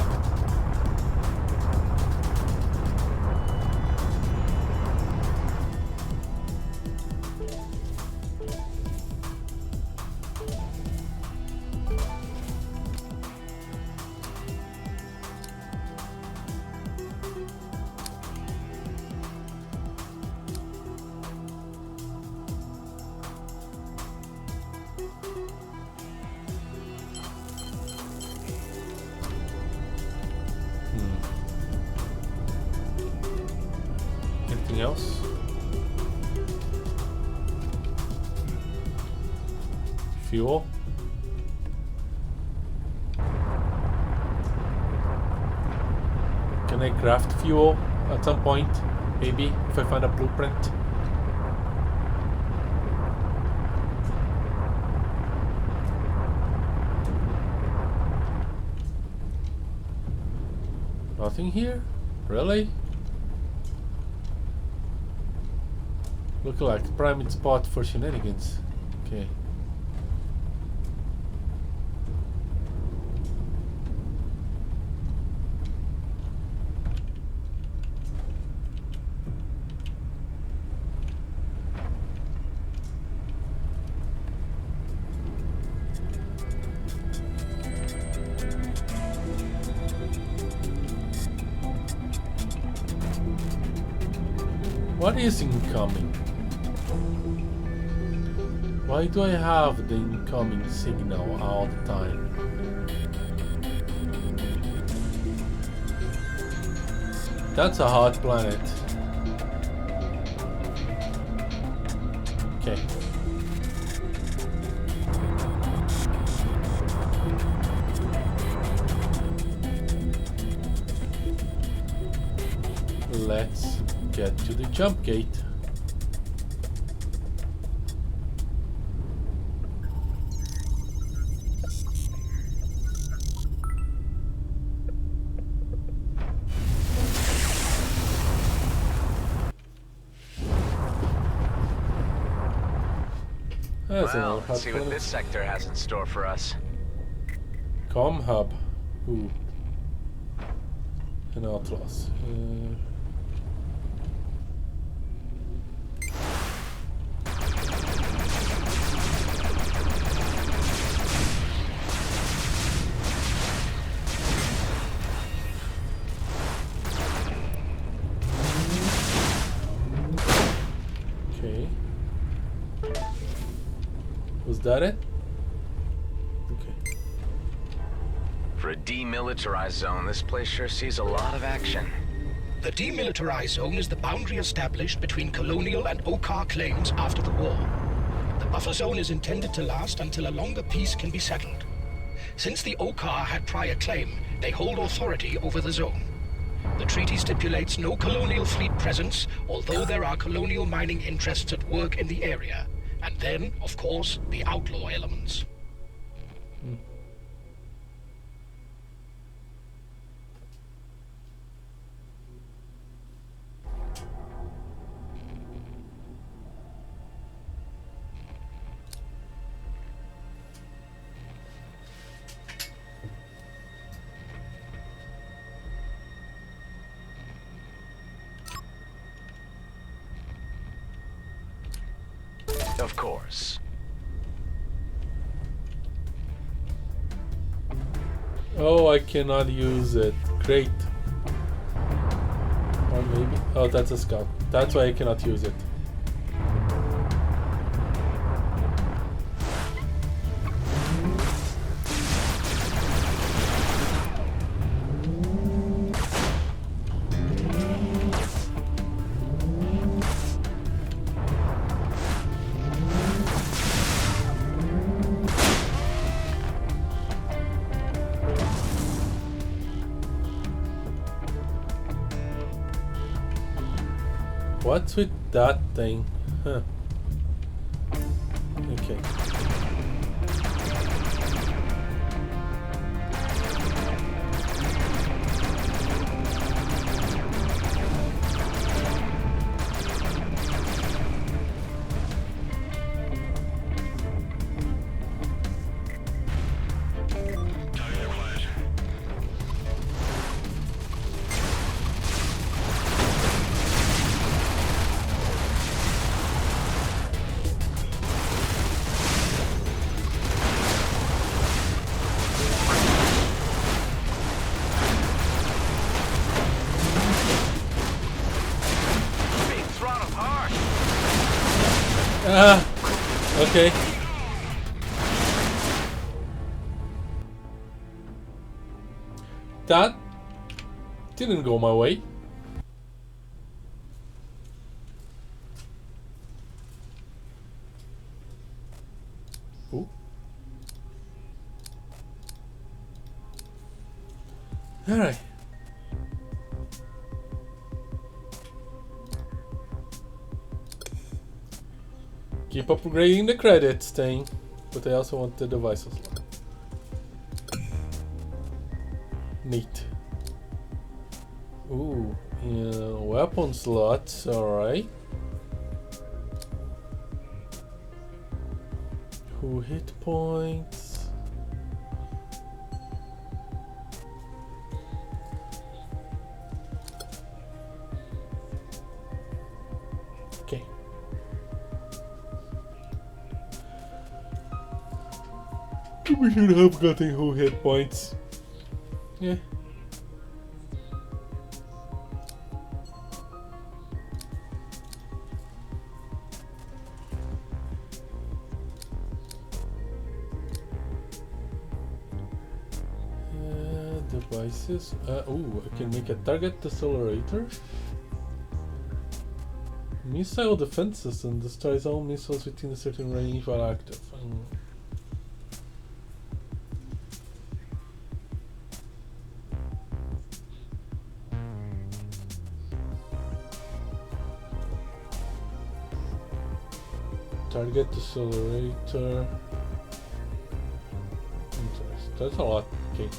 Anything else? Fuel. Can I craft fuel at some point? Maybe, if I find a blueprint. Nothing here? Really? Look like prime spot for shenanigans. Okay. What is incoming? Why do I have the incoming signal all the time? That's a hot planet. Okay. Let's get to the jump gate. Well, let's see what this sector has in store for us. Com hub. Ooh. An outlaws. Okay. Was that it? Okay. For a demilitarized zone, this place sure sees a lot of action. The demilitarized zone is the boundary established between colonial and Okar claims after the war. The buffer zone is intended to last until a longer peace can be settled. Since the Okar had prior claim, they hold authority over the zone. The treaty stipulates no colonial fleet presence, although there are colonial mining interests at work in the area. And then, of course, the outlaw elements. Of course. Oh, I cannot use it. Great. Or maybe... Oh, that's a scout. That's why I cannot use it. What's with that thing? Huh. Okay. Okay. That didn't go my way. Alright. Keep upgrading the credits thing, but I also want the devices. Neat. Ooh, yeah, weapon slots, alright. 2 hit points. Okay. We should have gotten 2 hit points. Yeah. Devices. Ooh, I can make a target decelerator. Missile defense system destroys all missiles within a certain range while active. Target decelerator. Interesting. That's a lot. Okay.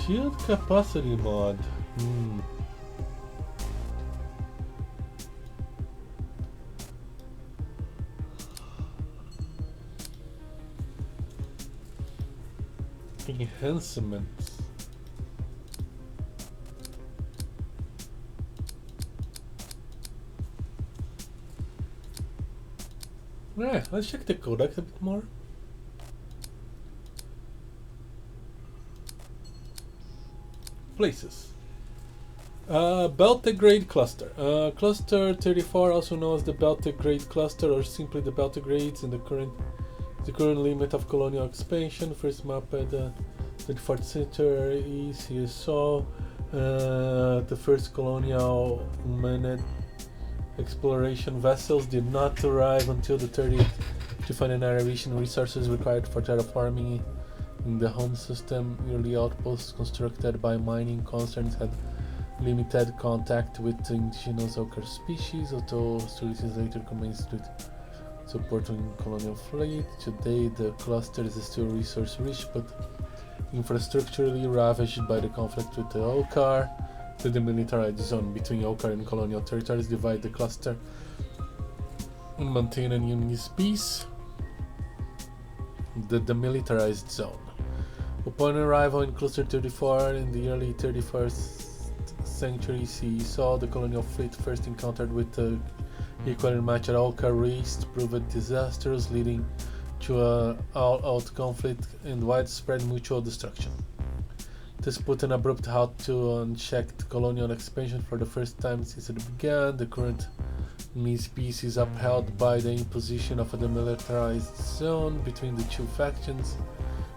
Shield capacity mod. Enhancements. Yeah, let's check the codex a bit more. Places. Beltegrade cluster. Cluster 34, also known as the Beltegrade cluster or simply the Beltegrades, in the current limit of colonial expansion. First map at the 24th century. CSO. The first colonial manned exploration vessels did not arrive until the 30th to find an aeration resources required for terraforming in the home system. Early outposts constructed by mining concerns had limited contact with the indigenous ochre species, although hostilities later commenced with supporting colonial fleet. Today the cluster is still resource rich but infrastructurally ravaged by the conflict with the Ochre. The demilitarized zone between Ochre and colonial territories divide the cluster and maintain an unionist peace. The demilitarized zone. Upon arrival in Cluster 34 in the early 31st century CE, saw the colonial fleet first encountered with the equal and matched Ochre race proved disastrous, leading to an all-out conflict and widespread mutual destruction. This put an abrupt halt to unchecked colonial expansion for the first time since it began. The current peace is upheld by the imposition of a demilitarized zone between the two factions,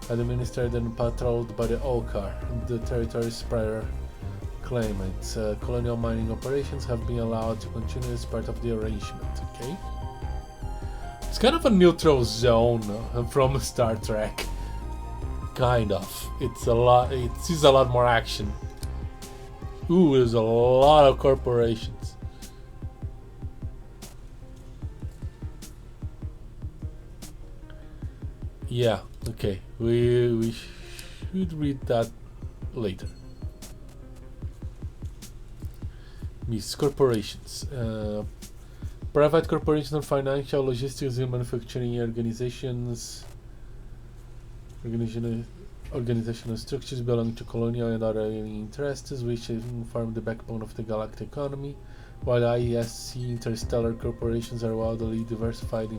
administered and patrolled by the Ochre, the territory's prior claimants. Colonial mining operations have been allowed to continue as part of the arrangement. Okay, it's kind of a neutral zone from Star Trek. Kind of. It's a lot. It sees a lot more action. Ooh, there's a lot of corporations. Yeah. Okay. We should read that later. Miss corporations. Private corporations and financial, logistics, and manufacturing organizations. Organizational structures belong to colonial and other alien interests, which form the backbone of the galactic economy, while ISC interstellar corporations are wildly diversified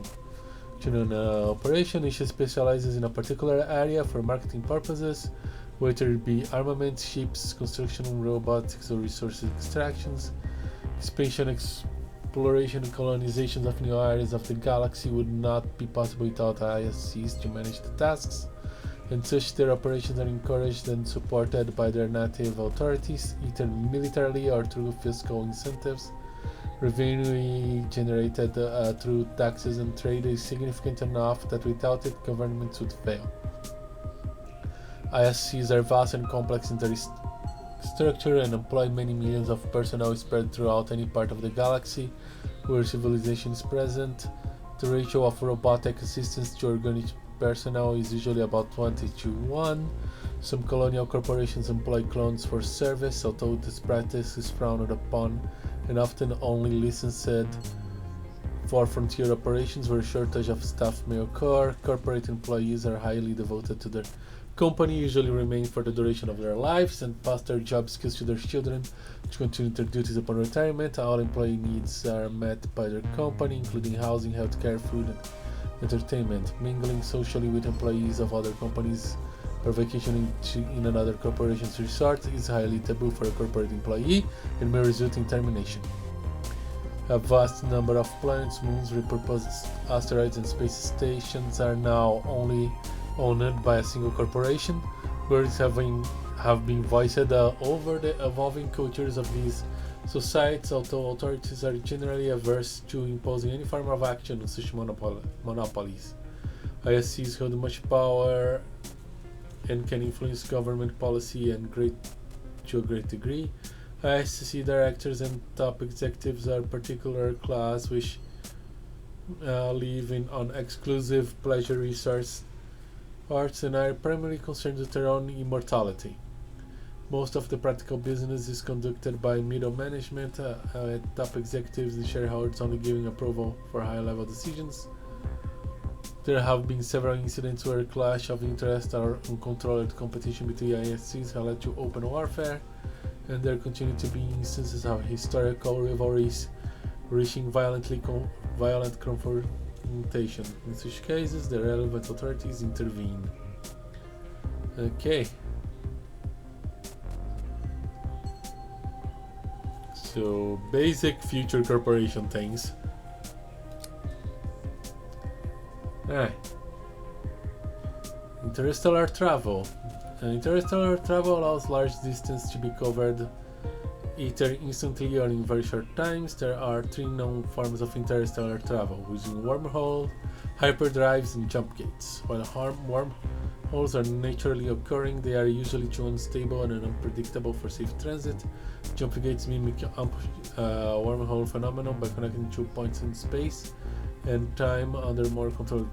in operation. Each specializes in a particular area for marketing purposes, whether it be armaments, ships, construction, robotics, or resource extractions. Expansion, exploration, and colonization of new areas of the galaxy would not be possible without ISCs to manage the tasks, and such their operations are encouraged and supported by their native authorities, either militarily or through fiscal incentives. Revenue generated through taxes and trade is significant enough that without it, governments would fail. ISCs are vast and complex in their structure and employ many millions of personnel spread throughout any part of the galaxy where civilization is present. The ratio of robotic assistance to organic personnel is usually about 20:1. Some colonial corporations employ clones for service, although this practice is frowned upon and often only licensed for frontier operations where a shortage of staff may occur. Corporate employees are highly devoted to their company, usually remain for the duration of their lives and pass their job skills to their children to continue their duties upon retirement. All employee needs are met by their company, including housing, healthcare, food, and entertainment. Mingling socially with employees of other companies or vacationing in another corporation's resort is highly taboo for a corporate employee and may result in termination. A vast number of planets, moons, repurposed asteroids, and space stations are now only owned by a single corporation. Words have been voiced over the evolving cultures of these societies, although authorities are generally averse to imposing any form of action on such monopolies. ISCs hold much power and can influence government policy to a great degree. ISC directors and top executives are a particular class which live on exclusive pleasure resource arts and are primarily concerned with their own immortality. Most of the practical business is conducted by middle management, top executives and shareholders only giving approval for high-level decisions. There have been several incidents where a clash of interest or uncontrolled competition between ISCs have led to open warfare, and there continue to be instances of historical rivalries reaching violent confrontation. In such cases, the relevant authorities intervene. Okay. So, basic future corporation things. Alright. Interstellar travel. Interstellar travel allows large distance to be covered either instantly or in very short times. There are three known forms of interstellar travel, using wormhole, hyperdrives, and jump gates. While wormholes are naturally occurring, they are usually too unstable and unpredictable for safe transit. Jump gates mimic wormhole phenomenon by connecting 2 points in space and time under more controlled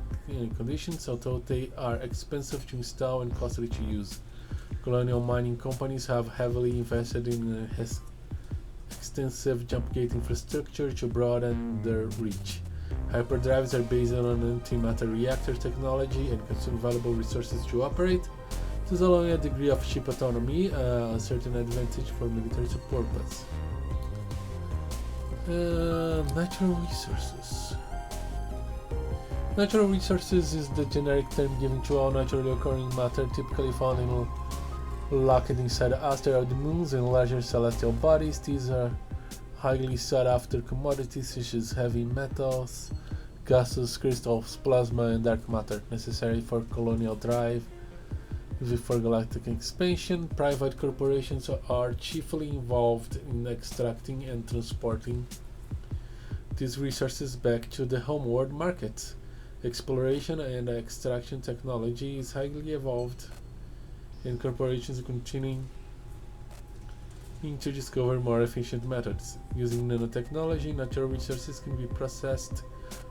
conditions, although they are expensive to install and costly to use. Colonial mining companies have heavily invested in extensive jump gate infrastructure to broaden their reach. Hyperdrives are based on antimatter reactor technology and consume valuable resources to operate, thus allowing a degree of ship autonomy, a certain advantage for military purposes. Natural resources. Natural resources is the generic term given to all naturally occurring matter typically found locked inside asteroid moons and larger celestial bodies. These are highly sought after commodities such as heavy metals, gases, crystals, plasma, and dark matter, necessary for colonial drive. For galactic expansion, private corporations are chiefly involved in extracting and transporting these resources back to the homeworld markets. Exploration and extraction technology is highly evolved, and corporations are continuing to discover more efficient methods. Using nanotechnology, natural resources can be processed,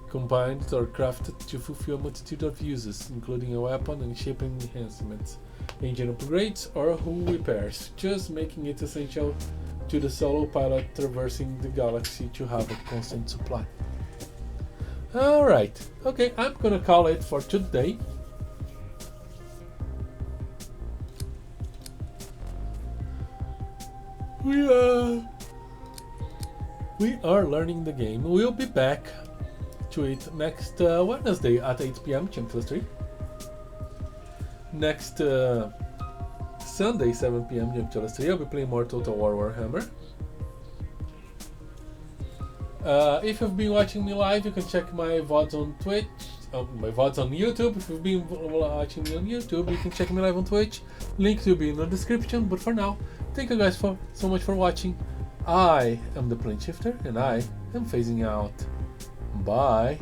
combined, or crafted to fulfill a multitude of uses, including a weapon and shipping enhancements, engine upgrades, or hull repairs, just making it essential to the solo pilot traversing the galaxy to have a constant supply. Alright, okay, I'm gonna call it for today. We are learning the game. We'll be back to it next Wednesday at 8 p.m. Channel 3. Next Sunday 7 p.m. Channel 3. I'll be playing more Total War Warhammer. If you've been watching me live, you can check my VODs on Twitch, my VODs on YouTube. If you've been watching me on YouTube, you can check me live on Twitch. Link will be in the description. But for now, thank you guys so much for watching. I am the Plane Shifter, and I I'm phasing out. Bye.